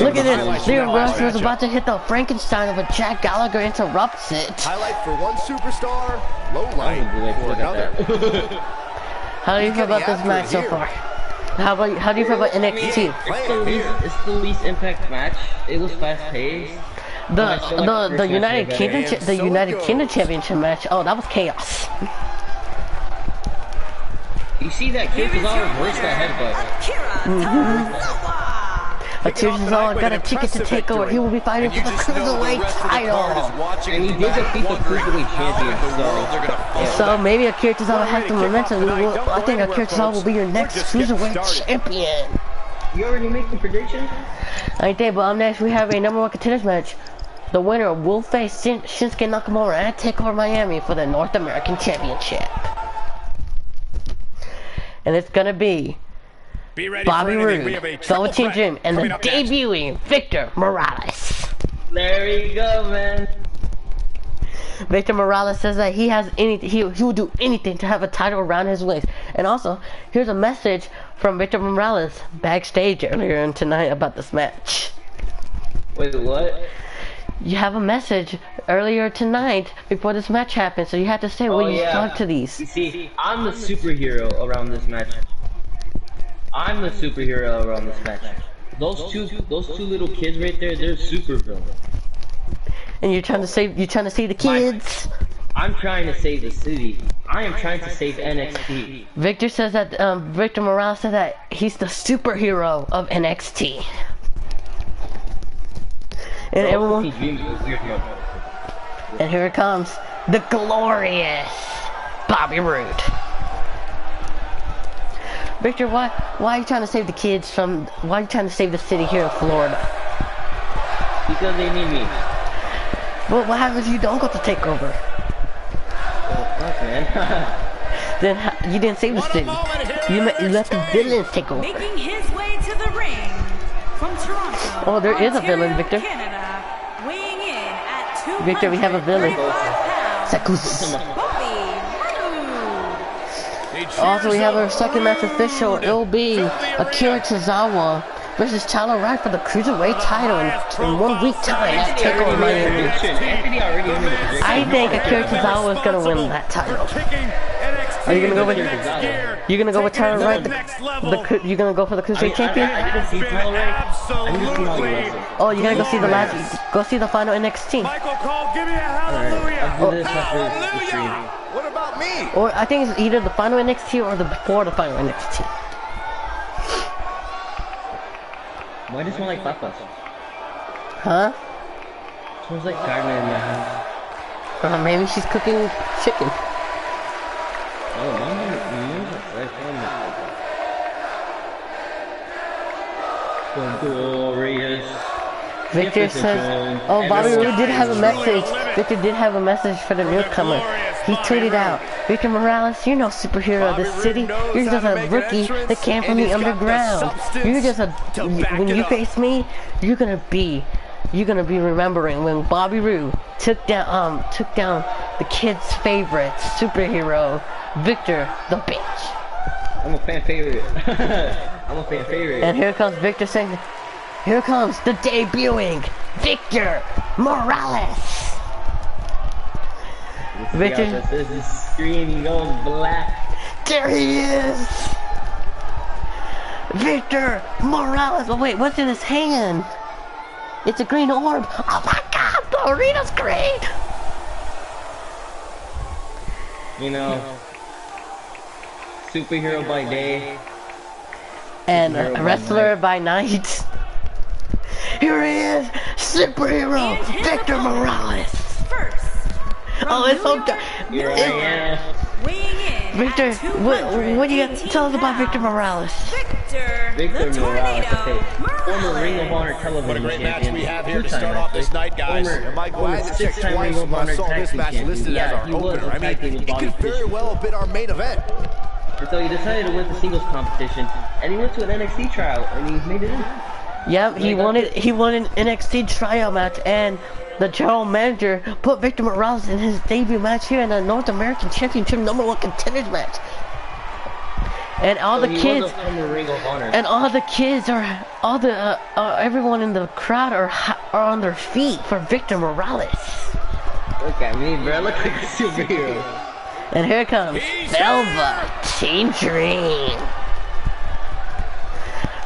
S1: Look at this. Leon Rush was about to hit the Frankenstein, but Jack Gallagher interrupts it.
S5: Highlight for one superstar, low light for another.
S1: How do you feel about this match so far? How do you feel about NXT?
S2: It's the least impact match. It was fast paced.
S1: The United Kingdom Championship match. Oh, that was chaos.
S2: You see that kid Tozawa reversed that headbutt.
S1: Akira Tozawa got a ticket to take over. He will be fighting for the Cruiserweight title.
S2: And he did defeat the Cruiserweight champion,
S1: so maybe Akira Tozawa has the momentum. I think Akira Tozawa will be your next Cruiserweight champion.
S2: You already making predictions?
S1: I did, but up next we have a #1 contenders match. The winner will face Shinsuke Nakamura at TakeOver Miami for the North American Championship. And it's gonna be Bobby Roode, Velveteen Dream, and the debuting Victor Morales.
S2: There you go, man.
S1: Victor Morales says that he will do anything to have a title around his waist. And also, here's a message from Victor Morales backstage earlier tonight about this match.
S2: Wait, what?
S1: You have a message earlier tonight before this match happened, so you have to say what you talk to these.
S2: You see, I'm the superhero around this match. I'm the superhero around this match. Those two little kids right there, they're super villains.
S1: And you're trying to save the kids.
S2: I'm trying to save the city. I am trying to save NXT.
S1: Victor says that Victor Morales said that he's the superhero of NXT. And everyone. And here it comes, the glorious Bobby Roode. Victor, why are you trying to save the kids from? Why are you trying to save the city here in Florida?
S2: Because they need me.
S1: Well, what happens if you don't go to TakeOver?
S2: Fuck, man.
S1: Then you didn't save the city. You let the villains take over.
S3: Making his way to the ring from Toronto.
S1: Oh, there is a villain, Victor.
S3: Canada, weighing in at
S1: Victor, we have a villain.
S3: Sakusa.
S1: Also, we have our second match official. It will be Akira Tozawa versus Tyler Wright for the Cruiserweight title in 1 week time at TakeOver Miami. I think Akira Tozawa is gonna win that title. Are you gonna go with? You're gonna go with Tyler Wright? You gonna go for the Cruiserweight champion? Oh, you're gonna go see the last? Go see the final NXT.
S5: Michael Cole, give me a hallelujah! What about me?
S1: Or I think it's either the final NXT or the before the final NXT.
S2: Why does it smell like papas?
S1: Huh?
S2: It smells like carne in my house.
S1: Maybe she's cooking chicken.
S2: Oh, mom's right from the glorious.
S1: Victor says, oh, Bobby Roode did have a message. Victor did have a message for the newcomer. He tweeted out, Victor Morales, you're no superhero of this city. You're just a rookie that came from the underground. You're just a, when you face me, you're gonna be remembering when Bobby Roode took down the kid's favorite superhero, Victor the Bitch.
S2: I'm a fan favorite. I'm a fan favorite.
S1: And here comes Victor saying, here comes the debuting Victor Morales. Victor,
S2: this is screen going black.
S1: There he is. Victor Morales. Oh wait, what's in his hand? It's a green orb. Oh my God, the arena's green.
S2: You know, superhero by day,
S1: and a wrestler by night. Here he is, superhero Victor Morales.
S3: First,
S1: oh, it's so
S2: here I am.
S3: weighing in
S1: Victor, what do you got to tell us about Victor Morales?
S2: Victor Morales, okay. Former
S3: Morales.
S2: Ring of Honor television
S5: What a great match
S2: champion.
S5: we have here to
S2: Two-time
S5: start off this
S2: actually.
S5: night, guys.
S2: Former-
S5: Am I glad
S2: former
S5: to check
S2: six-time
S5: twice
S2: Ring of
S5: when I
S2: Honor
S5: saw
S2: tag
S5: this
S2: team
S5: match
S2: champion.
S5: listed as our
S2: He was
S5: opener?
S2: a
S5: I
S2: tag team
S5: mean,
S2: with
S5: it
S2: Bobby
S5: could very
S2: Fish.
S5: well have been our main event.
S2: And so he decided to win the singles competition, and he went to an NXT tryout, and he made it in.
S1: Yep, he won it. He won an NXT tryout match, and the general manager put Victor Morales in his debut match here in the North American Championship #1 contenders match. And all the kids, and all the kids are, everyone in the crowd are on their feet for Victor Morales.
S2: Look at me, bro. I look like a superhero.
S1: And here comes Velveteen Dream.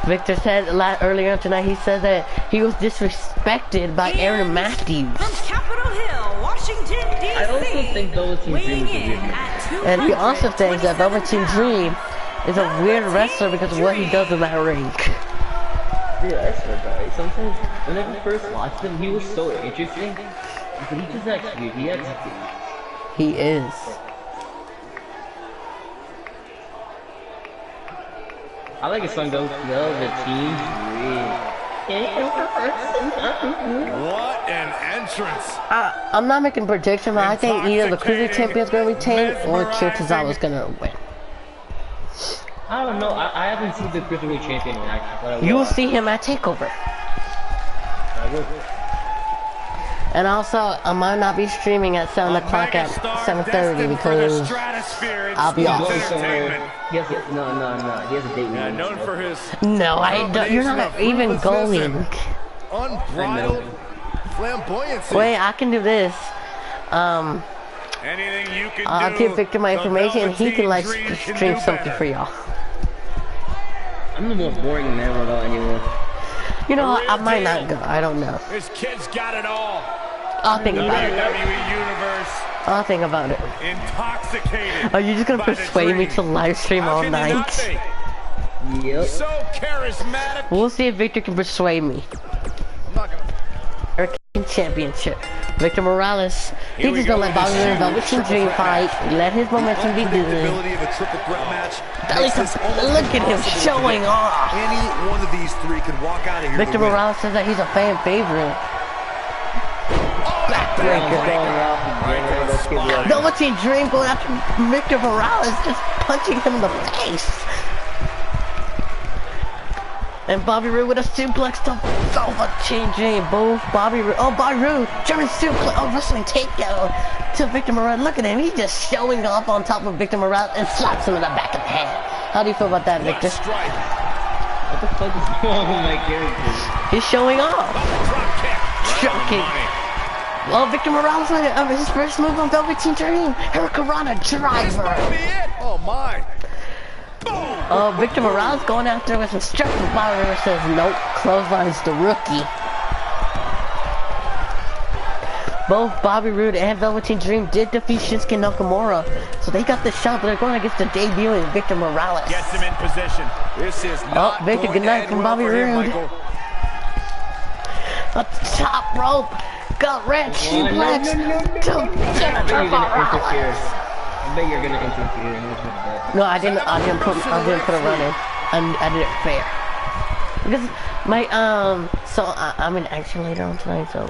S1: Victor said earlier tonight, he said that he was disrespected by Aaron Matthews.
S3: From Capitol Hill, Washington, D.C.
S2: I also think Velveteen Dream is a
S3: weighing
S2: weird
S3: in
S2: man.
S3: at
S1: And he also thinks that
S3: 227
S1: Velveteen Dream is a weird wrestler because of what he does in that ring.
S2: Dude, I swear, bro. Sometimes, whenever I first watched him, he was so interesting. But he just acts weird. He acts weird.
S1: He is.
S2: I like his song though. Velveteen Dream.
S5: What an entrance.
S1: I'm not making a prediction, but I think either the Cruiserweight Champion's gonna retain or Kyotozawa's gonna win.
S2: I don't know. I haven't seen the Cruiserweight champion in action, but I will.
S1: You will see him at TakeOver.
S2: I will.
S1: And also, I might not be streaming at 7 o'clock at 7:30 because I'll be
S2: He's
S1: off.
S2: going somewhere. He has a, no. He has a date with me.
S5: Known for his
S1: No, you're not even going.
S5: unbridled flamboyancy.
S1: Wait, I can do this.
S5: Anything you can
S1: I'll
S5: do,
S1: give Victor my
S5: the
S1: information and he can like
S5: Velveteen Dream can
S1: stream
S5: do
S1: something
S5: better.
S1: for y'all.
S2: I'm the most boring man without anyone.
S1: You know what? I might not go. I don't know.
S5: This kid's got it all.
S1: I'll think
S5: The
S1: about it.
S5: WWE Universe
S1: I'll think about it.
S5: intoxicated.
S1: Are you just gonna
S5: by the
S1: persuade me
S5: dream.
S1: to live stream
S5: How
S1: all
S5: can you not
S1: night?
S5: be?
S2: Yep.
S5: So charismatic.
S1: We'll see if Victor can persuade me.
S5: I'm not gonna.
S1: American Championship. Victor Morales. He
S5: Here we
S1: just don't
S5: go
S1: let
S5: with
S1: Bobby
S5: this
S1: and Velveteen
S5: triple
S1: Dream
S5: threat
S1: fight.
S5: match.
S1: Let his momentum be good.
S5: Unpredictability of a triple threat match.
S1: Look
S5: makes this almost
S1: at him
S5: impossible to
S1: showing
S5: predict.
S1: off.
S5: Any one of these three could walk out of here.
S1: Victor
S5: to win.
S1: Morales says that he's a fan favorite.
S2: Backbreaker.
S1: Velveteen Dream going after Victor Morales, just punching him in the face. And Bobby Roode with a suplex to Velveteen Dream. Both Bobby Roode. Oh, Bobby Roode. German suplex. Oh, wrestling takedown to Victor Morales. Look at him. He's just showing off on top of Victor Morales and slaps him in the back of the head. How do you feel about that, Victor?
S5: Strike.
S2: What the fuck is going on with my character?
S1: He's showing off.
S5: Drop kick.
S1: Drop kick. Well, Victor Morales with his first move on Velveteen Dream. Hurricanrana driver.
S5: Might be it. Oh my.
S1: Victor Morales going after with some strength. Bobby Roode says nope. Clotheslines the rookie. Both Bobby Roode and Velveteen Dream did defeat Shinsuke Nakamura, so they got the shot. But they're going against the debuting Victor Morales.
S5: Gets him in position. This is not
S1: Victor,
S5: going
S1: good
S5: to
S1: night
S5: end
S1: from
S5: well
S1: Bobby
S5: for him,
S1: Roode.
S5: Michael.
S1: A top rope. Got red suplex to Victor Morales.
S2: I bet you're gonna interfere.
S1: No, I didn't put a run in. I did it fair. Because my so I'm in action later on tonight, so.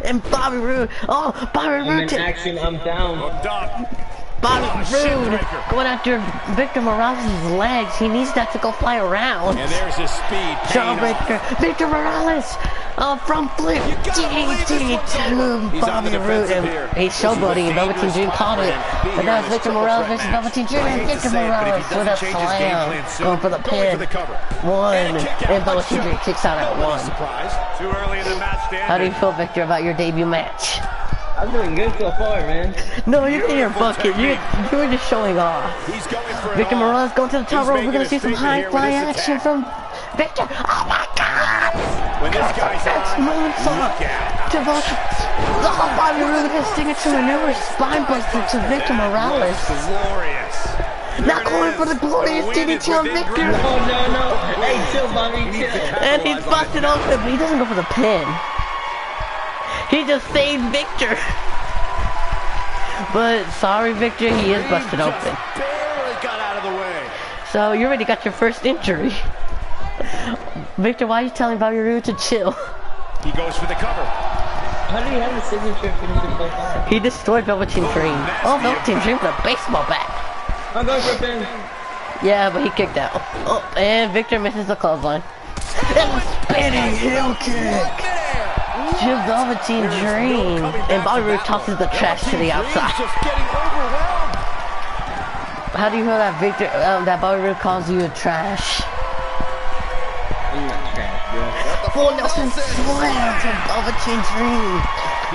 S1: And Bobby Roode, Bobby
S2: I'm
S1: Roode,
S2: in action. I'm down.
S5: I'm done.
S1: Bobby
S5: shit
S1: Roode
S5: breaker.
S1: going after Victor Morales' legs. He needs that to go fly around.
S5: And there's his speed.
S1: Jawbreaker, Victor Morales, from flip, DDT to Bobby Roode, and he's showboating, and Velveteen Dream caught it. But now it's Victor Morales versus Velveteen Dream, and Victor Morales with a slam, going for the pin. One, and Velveteen Dream kicks out at one.
S5: Too early in the match,
S1: How do you feel, Victor, about your debut match?
S2: I'm doing good so far, man.
S1: No, you're in your bucket. You were just showing off.
S5: He's going for
S1: Victor
S5: it all.
S1: Morales going to the top
S5: He's
S1: rope. We're
S5: making
S1: gonna
S5: a
S1: see some
S5: statement
S1: high
S5: here with
S1: fly
S5: this
S1: action
S5: attack.
S1: from Victor. Oh my God!
S5: When this guy's
S1: That's
S5: on,
S1: moonsault
S5: look out.
S1: to Velveteen. Bobby Roode with his signature maneuver, spine buster to Victor Morales.
S5: Glorious.
S1: Not going for the glorious DDT on Victor.
S2: No. Hey, chill, Bobby, chill.
S1: And he's busted open, but he doesn't go for the pin. He just saved Victor. But sorry, Victor, he is busted open.
S5: Barely got out of the way.
S1: So you already got your first injury. Victor, why are you telling Bobby Roode to chill?
S5: He goes for the cover.
S2: How do you have a signature finisher so far?
S1: He destroyed Velveteen Dream. Oh, Velveteen Dream with a baseball bat.
S2: I'm going for a pin.
S1: Yeah, but he kicked out. Oh, and Victor misses the clothesline. And a spinning heel kick. To Velveteen Dream. And Bobby Roode tosses the trash to the outside.
S5: Just getting overwhelmed.
S1: How do you know that Victor, that Bobby Roode calls you a trash?
S2: I'm not trash, bro.
S1: Full Nelson Slam to Velveteen Dream.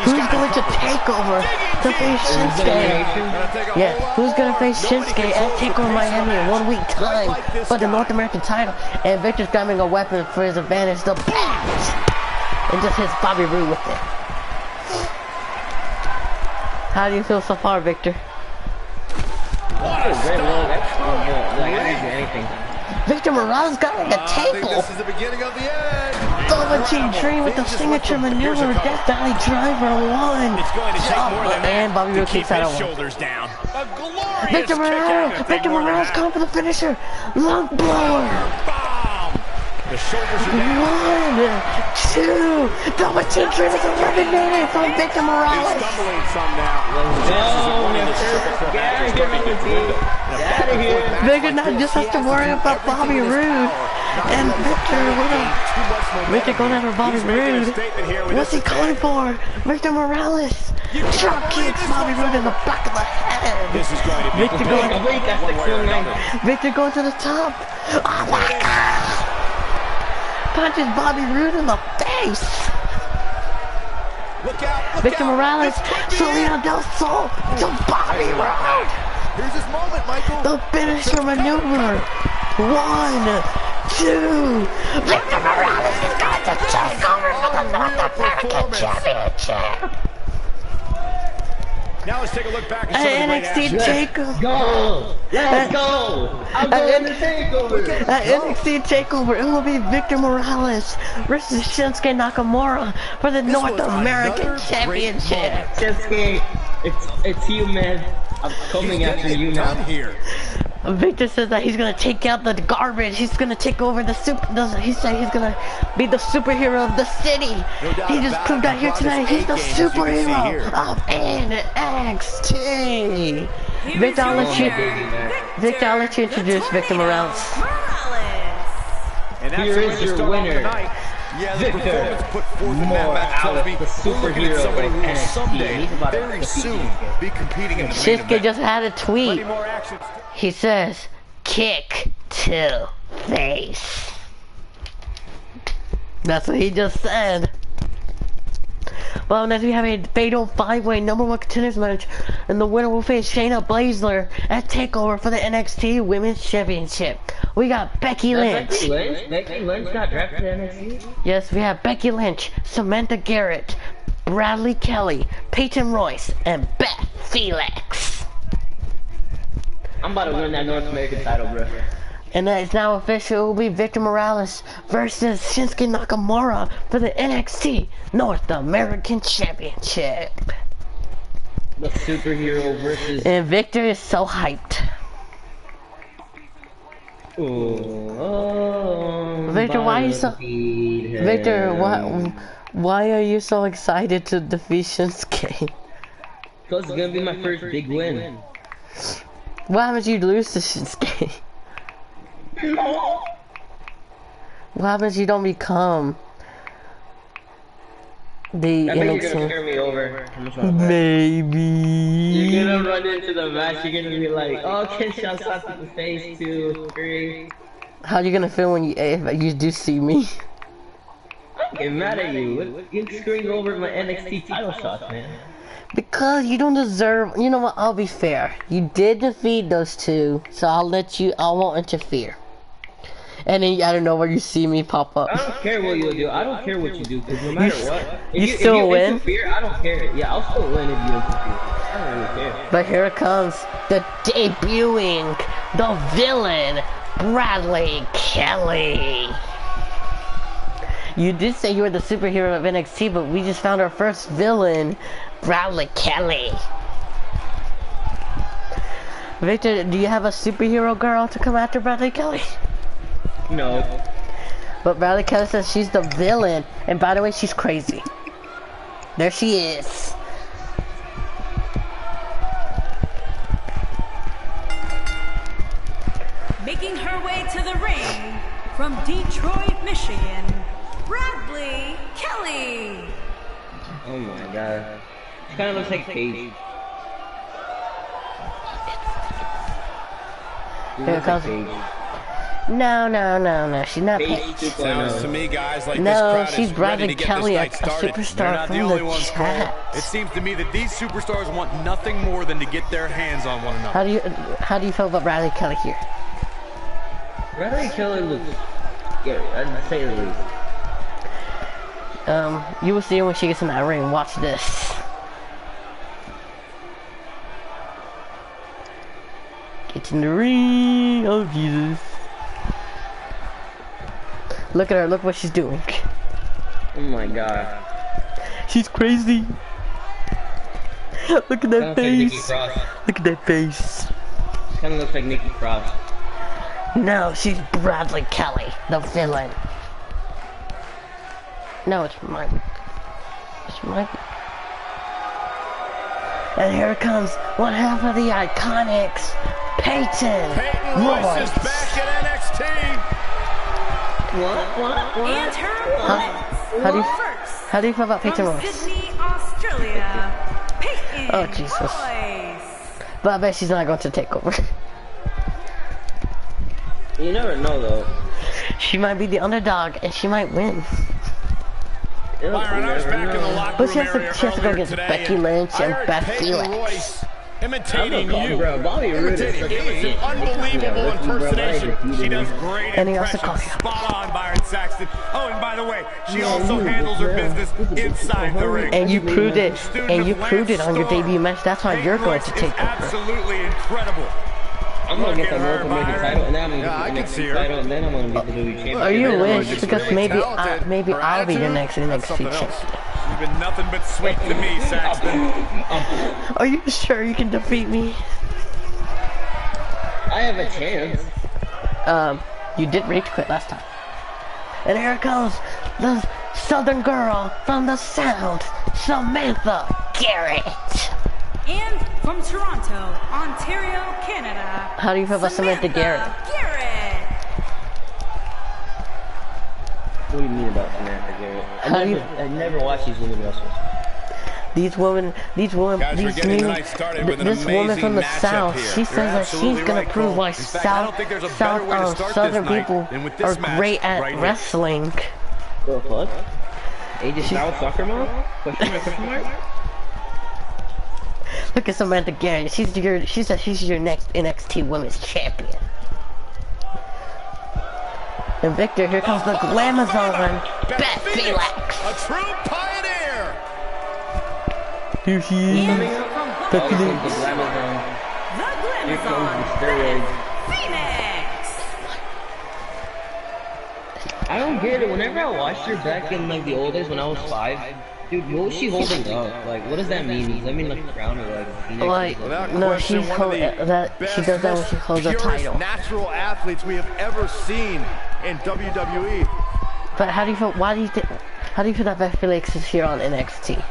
S1: Who's going to take over to face Shinsuke? Yeah, who's going to face Shinsuke at TakeOver Miami in 1 week time for the North American title? And Victor's grabbing a weapon for his advantage, the bat! And just hits Bobby Roode with it. How do you feel so far, Victor? Victor Morales got like a table.
S5: This is the beginning of the end.
S1: Velveteen Dream with the signature maneuver, Death Valley Driver 1.
S5: It's going to take more than
S1: And
S5: that
S1: Bobby
S5: to
S1: Roode
S5: keep
S1: kicks out
S5: his
S1: of one.
S5: shoulders down. A glorious
S1: Victor Morales coming for the finisher. Lung blower.
S5: Bomb. The shoulders are down.
S1: 1, 2. Velveteen Dream is eliminated from Victor
S5: He's
S1: Morales.
S5: stumbling some now.
S2: Get out of here, Velveteen. Get out of here.
S1: Victor now just has to worry about Bobby Roode. And Victor going after Bobby Roode. What's he calling for? Victor Morales. Drop kicks Bobby Roode in the back of the head.
S5: This is going to be
S1: Victor going to the top. Oh my God. Punches Bobby Roode in the face.
S5: Look out,
S1: Victor Morales, Selena Del Sol to Bobby Roode.
S5: Here's his moment, Michael.
S1: The finisher maneuver. 1, 2. Victor Morales is going to take over for the North American Championship.
S5: Now let's take a look back at some of the great
S1: NXT
S5: action.
S1: TakeOver.
S2: Go! Let's go! I'm going to TakeOver!
S1: At NXT TakeOver, it will be Victor Morales versus Shinsuke Nakamura for the North
S5: was
S1: American
S5: another
S1: Championship.
S2: Shinsuke, it's you, man. I'm coming after you now.
S5: Here.
S1: Victor says that he's gonna take out the garbage. He's gonna take over the he said he's gonna be the superhero of the city. He just proved that here tonight. He's the superhero of NXT. Victor, I'll let you introduce Victor Morales.
S5: And that's
S2: Here is your winner.
S5: Yeah, the
S2: Victor
S5: performance put forth in that match tells me
S2: the
S5: we're looking at
S2: superhero
S5: somebody who will
S2: of NXT.
S5: someday,
S2: He's about to
S5: very
S2: defeat
S5: soon,
S2: Shinsuke.
S5: be competing in the main
S1: Shinsuke
S5: event.
S1: just had a tweet.
S5: Plenty more action.
S1: He says, kick to face. That's what he just said. Well, next we have a fatal 5-way #1 contenders match, and the winner will face Shayna Baszler at TakeOver for the NXT Women's Championship. We got Becky Lynch.
S2: Becky Lynch got drafted to NXT?
S1: Yes, we have Becky Lynch, Samantha Garrett, Bradley Kelly, Peyton Royce, and Beth Felix.
S2: I'm about to win that North American title, bro.
S1: And that is now official. It will be Victor Morales versus Shinsuke Nakamura for the NXT North American Championship.
S2: The superhero versus...
S1: And Victor is so hyped.
S2: Oh,
S1: Victor, why are you so... Victor, why are you so excited to defeat Shinsuke?
S2: Because it's going to be my first big win.
S1: What happens if you lose to Shinsuke? What happens if you don't become the
S2: I think you're gonna
S1: NXT?
S2: scare me over.
S1: Maybe.
S2: You're gonna run into the match, you're gonna be like, oh, kiss shots to the face, 2, 3.
S1: How you gonna feel when if you do see me?
S2: I'm getting mad at you. You're screwing over my NXT title shots, man.
S1: Because you don't deserve. You know what? I'll be fair. You did defeat those two, so I'll let you. I won't interfere. And then I don't know where you see me pop up.
S2: I don't care what you do. I don't care what you do, because no matter what,
S1: you still win?
S2: Interfere, I don't care. Yeah, I'll still win if you interfere. I don't really care.
S1: But here it comes, the debuting, the villain, Bradley Kelly. You did say you were the superhero of NXT, but we just found our first villain, Bradley Kelly. Victor, do you have a superhero girl to come after Bradley Kelly?
S2: No.
S1: But Bradley Kelly says she's the villain, and by the way, she's crazy. There she is.
S3: Making her way to the ring from Detroit, Michigan, Bradley Kelly.
S2: Oh my god. She kind of looks like Paige.
S1: Here it comes. No. She's not Paige.
S5: Sounds to me, guys, like
S1: No,
S5: this crowd
S1: she's
S5: is
S1: Bradley
S5: ready to get
S1: Kelly,
S5: this
S1: a
S5: night started.
S1: superstar
S5: They're not
S1: from
S5: the only
S1: the
S5: ones,
S1: chat.
S5: Cole. It seems to me that these superstars want nothing more than to get their hands on one another.
S1: How do you feel about Bradley Kelly here?
S2: Bradley Kelly looks scary, I'd say the least.
S1: You will see her when she gets in that ring. Watch this. Get in the ring. Oh Jesus. Look at her, look what she's doing.
S2: Oh my god.
S1: She's crazy. Look at that face. Look at that face.
S2: Kinda looks like Nikki Cross.
S1: No, she's Bradley Kelly, the villain. No, it's Mike. It's Mike. And here comes one half of the Iconics, Peyton
S5: Royce is back at NXT.
S2: What?
S3: And her opponent,
S1: How do you feel about Peyton
S3: from
S1: Royce?
S3: Sydney, Australia, Peyton
S1: Oh, Jesus.
S3: Royce.
S1: But I bet she's not going to take over.
S2: You never know though.
S1: She might be the underdog and she might win.
S5: Byron, I was back in the locker
S1: But she
S5: room area
S1: has to go
S5: earlier
S1: against
S5: today,
S1: Becky Lynch
S5: I
S1: and
S5: heard
S1: Beth
S5: Peyton
S1: Felix.
S5: Royce imitating you.
S2: Bro, Bobby Roode is such
S5: It was an unbelievable impersonation. She does great
S1: And he also
S5: impressions.
S1: calls you.
S5: Spot on, Byron Saxton. Oh, and by the way, she also handles her business inside the ring.
S1: And you proved it.
S5: Student
S1: And you
S5: of
S1: proved it on your
S5: Lance
S1: debut match. That's why
S5: Peyton
S1: you're going
S5: Royce
S1: to
S5: is
S1: take over.
S5: absolutely incredible.
S2: I'm gonna get the
S5: Look at
S2: North
S5: her,
S2: American
S5: Byron.
S2: title, and then I'm gonna
S5: Yeah, I
S2: get the
S5: can see
S2: NXT
S5: her.
S2: title, and then I'm gonna get the WWE champion.
S1: Or you
S2: And then I'm
S1: wish,
S2: gonna get
S1: because
S2: the-
S1: maybe
S5: talented.
S1: maybe
S5: Her
S1: I'll be your
S5: attitude,
S1: next
S5: that's
S1: NXT
S5: something
S1: champion.
S5: else. You've been nothing but sweet to me, Saxton.
S1: Are you sure you can defeat me?
S2: I have a chance.
S1: You did rage quit last time. And here comes the Southern girl from the South, Samantha Garrett.
S3: And from Toronto, Ontario, Canada.
S1: How do you feel about Samantha Garrett?
S2: What do you mean about Samantha Garrett? I never watched these women wrestle.
S1: These women,
S5: Guys, we're getting
S1: new,
S5: tonight started with an
S1: this woman
S5: amazing
S1: from the
S5: matchup
S1: South,
S5: here.
S1: she
S5: You're
S1: says that she's
S5: absolutely
S1: gonna
S5: right,
S1: prove
S5: Cole.
S1: why
S5: In fact, I don't think there's a better way to start
S1: Southern
S5: this night
S1: people
S5: than with this
S1: are
S5: match
S1: great at
S5: right here.
S1: wrestling.
S2: The fuck? AJ Styles soccer mom? Question mark?
S1: Look at Samantha Garrett. She said she's your next NXT Women's Champion. And Victor, here comes the Glamazon, Beth Felix.
S5: A true pioneer.
S1: Here she is.
S3: And
S1: Beth
S2: Oh,
S1: Felix.
S2: the Glamazon.
S3: the
S2: Here comes the
S3: Glamazon,
S2: steroids.
S3: Phoenix.
S2: I don't get it. Whenever I watched her back in like the old days when I was 5, dude, what was she holding up? Like, what does that mean? Does that mean like a crown or like a phoenix?
S1: Like,
S5: Without
S1: no,
S5: question,
S1: she's
S5: one of the
S1: she does that when she holds a
S5: purest
S1: title.
S5: natural athletes we have ever seen in WWE.
S1: But how do you feel? How do you feel that Beth Felix is here on NXT?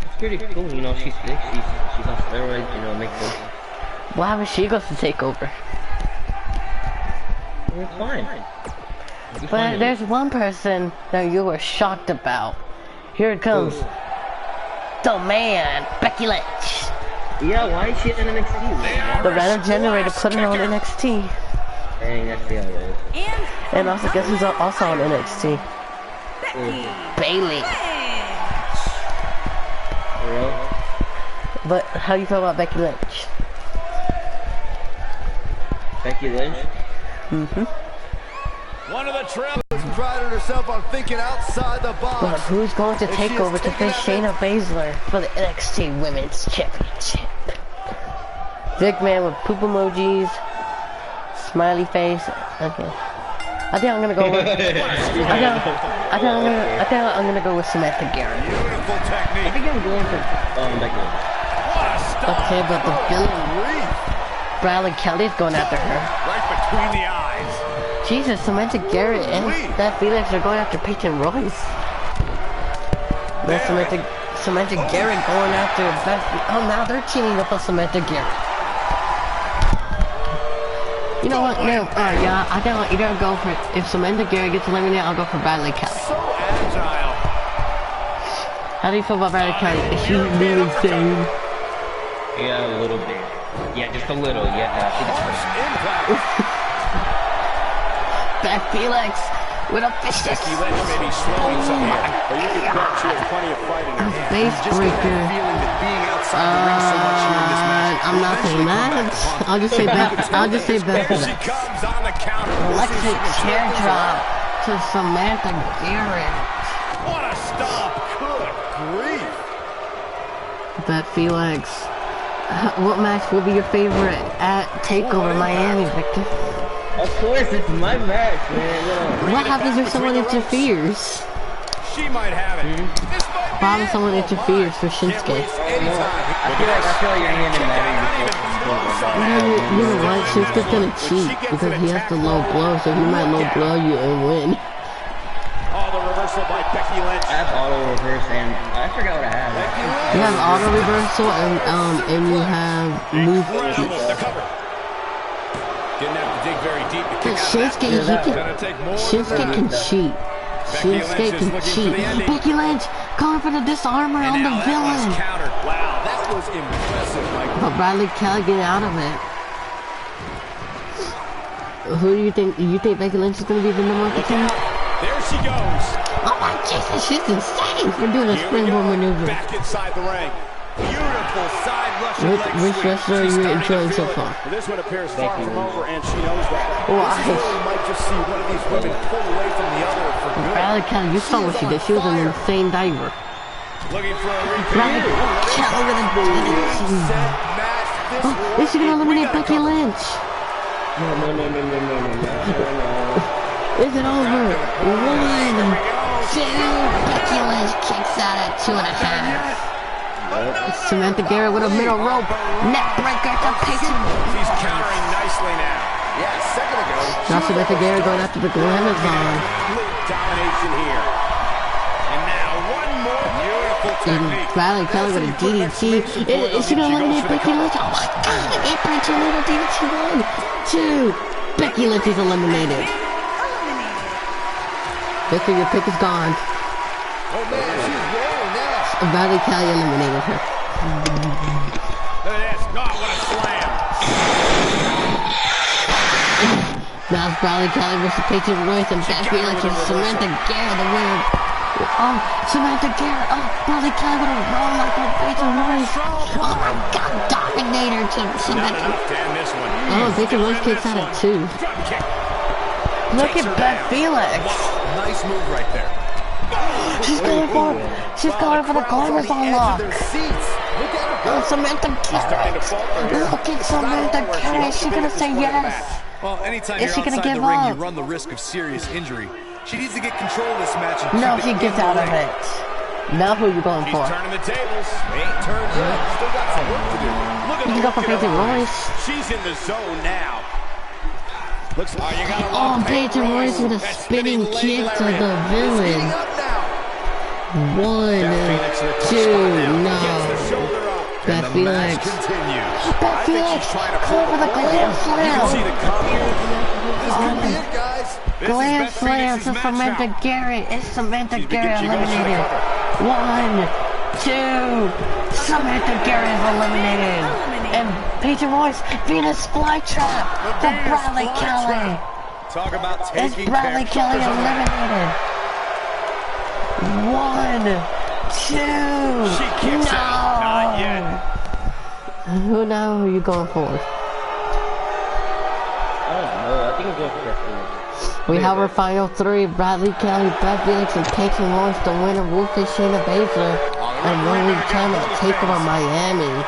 S2: It's pretty cool, you know. She's thick. She's on steroids, you know. Makes sense.
S1: What happens? She goes to take over.
S2: It's fine.
S1: But there's one person that you were shocked about. Here it comes. The man, Becky Lynch.
S2: Yeah, why is she in NXT?
S1: The random generator put her on NXT.
S2: Dang, that's the other way.
S1: And also, guess who's also on NXT?
S3: Becky
S1: Bailey.
S3: Lynch.
S2: For real?
S1: But how do you feel about Becky Lynch?
S2: Becky Lynch?
S5: One of the trailers prided herself on thinking outside the box.
S1: But who's going to take over to face Shayna Baszler for the NXT Women's Championship? Big man with poop emojis, smiley face. Okay. I think I'm gonna go with. I think I'm gonna go with Samantha Garrett.
S5: Beautiful
S2: I
S5: technique.
S2: think I'm going for Becky Lynch.
S5: What a
S1: Okay, but the villain, Bradley Kelly's going after her.
S5: Right between the eyes.
S1: Jesus, Samantha Garrett and that Felix are going after Peyton Royce. That's Samantha Garrett going after Beth. Oh, now they're teaming up with Samantha Garrett. You know what? No, yeah, I don't either go for it. If Samantha Garrett gets eliminated, I'll go for Bradley Kelly.
S5: So agile.
S1: How do you feel about Bradley Kelly? Is she really insane?
S2: Yeah, a little bit. Yeah, just a little. Yeah, I think it's
S1: Beth Felix with a vicious.
S4: Becky Lynch may be slowing some here, but you can bet she has plenty of fight in her hands.
S1: Face breaker. I'm not saying that. I'll just say Beth. I'll just say Beth.
S5: Here she comes on the counter.
S1: Electric chair drop to Samantha Garrett.
S5: What a stop. Good grief.
S1: Beth Felix. What match will be your favorite at TakeOver Miami, Victor?
S2: Of course, it's my match, man.
S1: What happens if someone interferes?
S5: She might have it. This might be
S1: Why if
S5: it.
S1: someone interferes for Shinsuke?
S2: I feel like you're handing Maddie.
S1: You know what? Shinsuke's gonna cheat because he has to low blow, so he might low blow you and win.
S4: Oh, the reversal by Becky Lynch.
S2: I have auto reverse and I forgot what I have.
S1: You have auto reversal and you have move.
S5: The cover.
S4: Didn't have to dig very deep to kick out of
S1: Shinsuke, Shinsuke can cheat. Shinsuke can cheat. Becky Lynch calling for the disarmer on the villain.
S5: Countered. Wow, that was impressive, Michael.
S1: But Bradley Kelly getting out of it. Who do you think? You think Becky Lynch is going to be the number 1 contender?
S5: There she goes.
S1: Oh my Jesus, she's insane for doing a springboard maneuver.
S5: Back inside the ring. Beautiful side rushing leg
S1: Which
S5: sweep.
S1: wrestler are you enjoying so far?
S4: Well, this one appears far from over, and she knows that.
S1: Why?
S4: This is where we might just see one of these women pull away from the other for good.
S1: Bradley Kelly, you saw what she did. She was an insane diver.
S5: Looking for a
S1: Bradley
S5: repeat.
S1: Kelly with a
S5: Match.
S1: Oh, is she gonna eliminate Becky Lynch?
S2: No.
S1: Is it over? 1, 2. Becky Lynch kicks out at 2.5. Samantha Garrett with a middle rope. Neck breaker to Peyton.
S5: She's countering nicely now.
S6: Yeah, a second ago.
S1: Now Samantha Garrett going after the Glamazon.
S5: Complete domination here. And now one more beautiful technique.
S1: Bradley Kelly with a DDT. Is she gonna eliminate Becky Lynch? Oh my God! Apron tornado DDT 1, 2. Becky Lynch is eliminated. Victor, your pick is gone.
S6: Oh man, she's rolling now.
S1: Bradley Kelly eliminated her.
S5: Look at this. God, what a slam.
S1: Now it's Bradley Kelly versus Peyton Royce and Beth Felix and Samantha Garrett, the winner. Oh, Samantha Garrett. Oh, Bradley Kelly with a roll up on Peyton Royce. Oh my God, Dominator to Samantha.
S5: Damn this one.
S1: Oh, Peyton Royce kicks out at 2.
S5: Drop kick.
S1: Look at Beth Felix.
S6: Nice move right there.
S1: She's going for the corners unlock.
S6: Their seats. Look at her.
S1: Oh, Samantha Garrett. Look at Samantha Garrett. Is she gonna say yes?
S6: Well, anytime
S1: Is she
S6: you're
S1: gonna
S6: outside
S1: give
S6: the ring,
S1: up?
S6: you run the risk of serious injury. She needs to get control of this match. And
S1: No,
S6: keep
S1: she
S6: it
S1: gets
S6: in the
S1: out of
S6: ring.
S1: it. Now who you going
S5: She's
S1: for?
S5: turning the tables.
S6: Ain't turned yet. Still got some work to do.
S5: Look at
S1: You
S5: the
S1: can go for
S5: look in
S1: Peyton
S5: her eyes.
S1: Royce.
S5: She's in the zone now. Looks like you gotta
S1: Oh,
S5: love
S1: Peyton Royce with a
S5: That
S1: spinning
S5: leg
S1: kick to
S5: lariat.
S1: the villain.
S6: Heating up now.
S1: 1,
S5: Phoenix in a tough
S1: 2,
S5: spot now.
S1: no.
S5: Gets the shoulder up.
S1: Beth
S5: And the match
S1: Felix.
S5: continues.
S1: Beth
S5: I think
S1: Felix,
S5: she's trying to
S1: call for the
S5: pull
S1: glam
S5: You can see
S1: slam.
S5: the confidence.
S6: This could be it, guys.
S5: This is
S1: Glam
S5: Beth
S1: slam
S5: Phoenix's
S1: to
S5: match
S1: Samantha
S5: now.
S1: Garrett. Is Samantha Garrett
S5: She goes for the
S1: eliminated?
S5: cover.
S1: 1, 2. Samantha Garrett is eliminated. And Peyton Royce, Venus flytrap for
S5: Venus
S1: Bradley
S5: flytrap.
S1: Kelly.
S5: Talk about
S1: Is
S5: taking
S1: Bradley
S5: care.
S1: Kelly
S5: Shoulders on that.
S1: eliminated? 1, 2.
S5: She kicks
S1: no.
S5: out. Not yet.
S1: Who now are you going for?
S2: I don't know. I think I'm going for Beth Felix.
S1: We have our final 3. Bradley Kelly, Beth Felix, and Peyton Royce. The winner, Wolfie Shayna Baszler. And 1 week time at TakeOver Miami.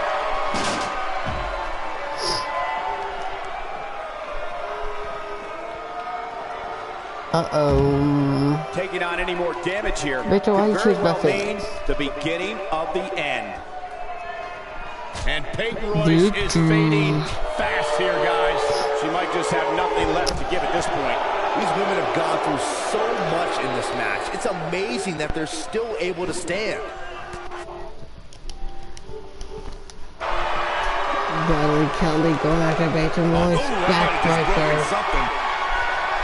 S1: Uh-oh.
S5: Taking on any more damage here.
S1: Victor, why
S5: could
S1: you
S5: very
S1: choose
S5: well
S1: Beth
S5: mean
S1: Felix?
S5: the beginning of the end.
S4: And Peyton Royce is fading fast here, guys. She might just have nothing left to give at this point.
S7: These women have gone through so much in this match. It's amazing that they're still able to stand.
S1: Bradley Kelly going after Peyton Royce. Backbreaker.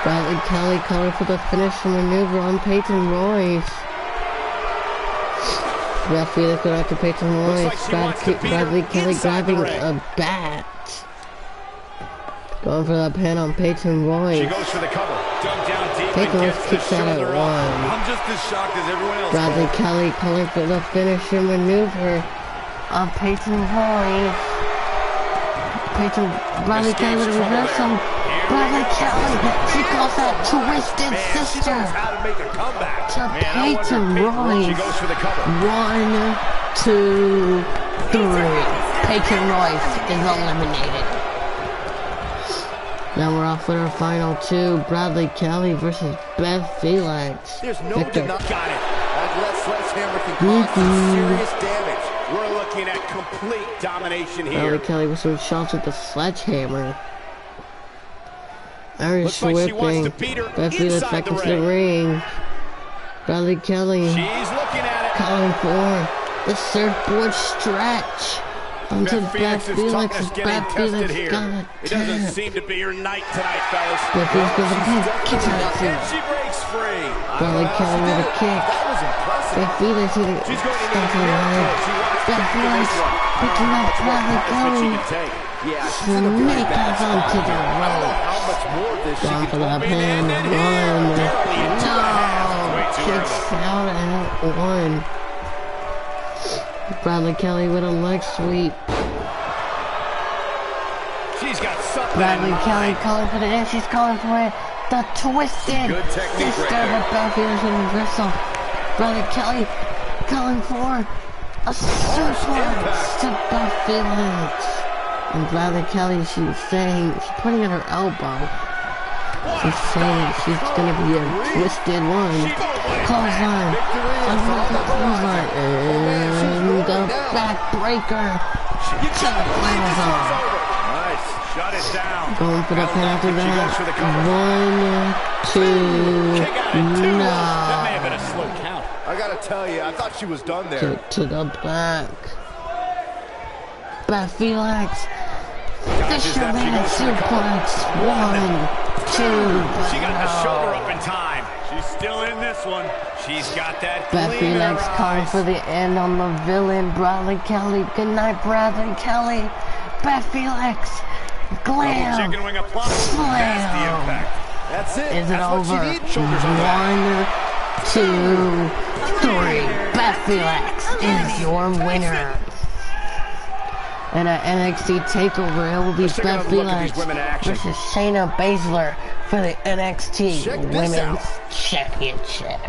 S1: Bradley Kelly calling for the finishing maneuver on Peyton Royce. Ref Felix going after Peyton Royce. Bradley Kelly grabbing a bat. Going for that pin on Peyton Royce.
S4: She goes for the cover. Dug down deep.
S1: Peyton Royce kicks that at 1.
S6: I'm just as shocked as everyone else.
S1: Bradley Kelly calling for the finishing maneuver on Peyton Royce. Bradley Kelly with a reversal. Bradley Kelly, she calls that twisted sister to Peyton Royce.
S4: She goes for the cover.
S1: 1, 2, 3. Peyton Royce is eliminated. Now we're off with our final 2. Bradley Kelly versus Beth Felix.
S7: There's no
S1: Victor.
S7: denying it. That sledgehammer can cause some serious damage.
S4: We're looking at complete domination here.
S1: Bradley Kelly with some shots with the sledgehammer. Irish
S4: Looks like she wants
S1: whipping.
S4: to beat her
S1: Beth Felix
S4: inside
S1: back
S4: the
S1: into the ring. Bradley Kelly
S4: She's looking at it.
S1: calling for the surfboard stretch onto Beth Felix. Beth Felix got a
S4: It doesn't
S1: tap.
S4: seem to be your night tonight, fellas.
S1: Beth Felix goes to the pin. Kicks her out.
S4: And she breaks free.
S1: Bradley Kelly with a kick.
S7: That was impressive.
S1: Beth Felix with a
S4: She's going to
S1: stop to the line. Beth Felix picking up Bradley Kelly.
S7: Yeah, she's in a really
S1: Snake
S7: bad
S1: us onto the
S7: spot. I don't know
S1: rope.
S7: how much more of this she
S1: Going for
S7: can
S1: the
S7: do.
S1: pin. 1, 2, kicks out at 1. Bradley Kelly with a leg sweep.
S4: She's got something.
S1: Bradley Kelly calling for the end. She's calling for it. The twisted
S4: Good technique
S1: sister
S4: right there.
S1: of Beth Felix with a reversal. Bradley Kelly calling for a suplex to Beth Felix. And Bradley Kelly, she's saying, she's pointing at her elbow. She's saying she's gonna be a twisted one. Clothesline. Clothesline. And the backbreaker to the final zone.
S4: Nice. Shut it down.
S1: Going for the pin after
S4: She goes for the cover.
S1: 1, 2,
S4: That may have been
S1: no.
S4: a slow count.
S7: I gotta tell you, I thought she was done there.
S1: To the back. Beth Felix. Fisherman suplex. 1, 2.
S4: She got the shoulder up in time. She's still in this one. She's got that
S1: Beth
S4: gleam in her
S1: Felix calling
S4: eyes.
S1: for the end on the villain, Bradley Kelly. Good night, Bradley Kelly. Beth Felix. Glam.
S4: Chicken wing applause. That's the
S1: Slam.
S4: impact.
S7: That's it.
S1: Is it
S7: That's
S1: over?
S7: what she needs. Shoulders on
S1: 1, 2, 3. Beth Felix is your winner. And at NXT TakeOver, it will be
S4: Let's take
S1: Beth
S4: another look at these
S1: Felix
S4: women in action.
S1: versus Shayna Baszler for the NXT
S7: Check this
S1: Women's
S7: out.
S1: Championship.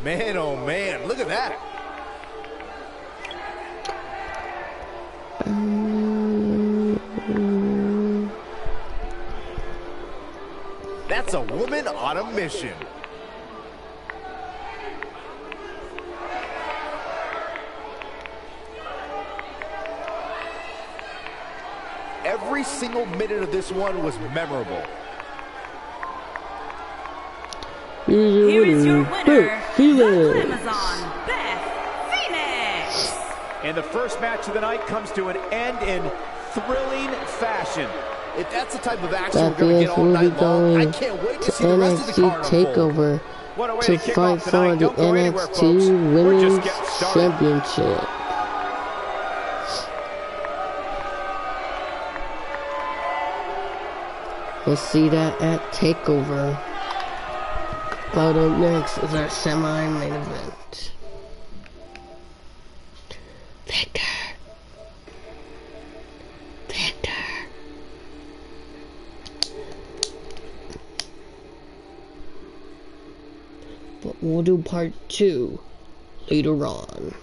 S7: Man, oh man, look at that. That's a woman on a mission. Every single minute of this one was memorable.
S3: Here is your winner,
S1: Beth
S3: the
S1: Felix.
S3: Glamazon, Beth Phoenix.
S4: And the first match of the night comes to an end in thrilling fashion.
S7: If that's the type of action
S1: Beth
S7: we're going to
S1: Felix
S7: get all
S1: will be
S7: night long, I
S1: going
S7: can't wait
S1: to
S7: to see the rest of the
S1: NXT
S7: card unfold.
S1: TakeOver
S4: What a way
S1: to
S4: kick
S1: fight
S4: off
S1: for
S4: tonight.
S1: the
S4: Don't go anywhere,
S1: NXT
S4: folks. We're just
S1: Women's
S4: getting started.
S1: Championship. We'll see that at TakeOver. But up next is our semi-main event. Victor. But we'll do part 2 later on.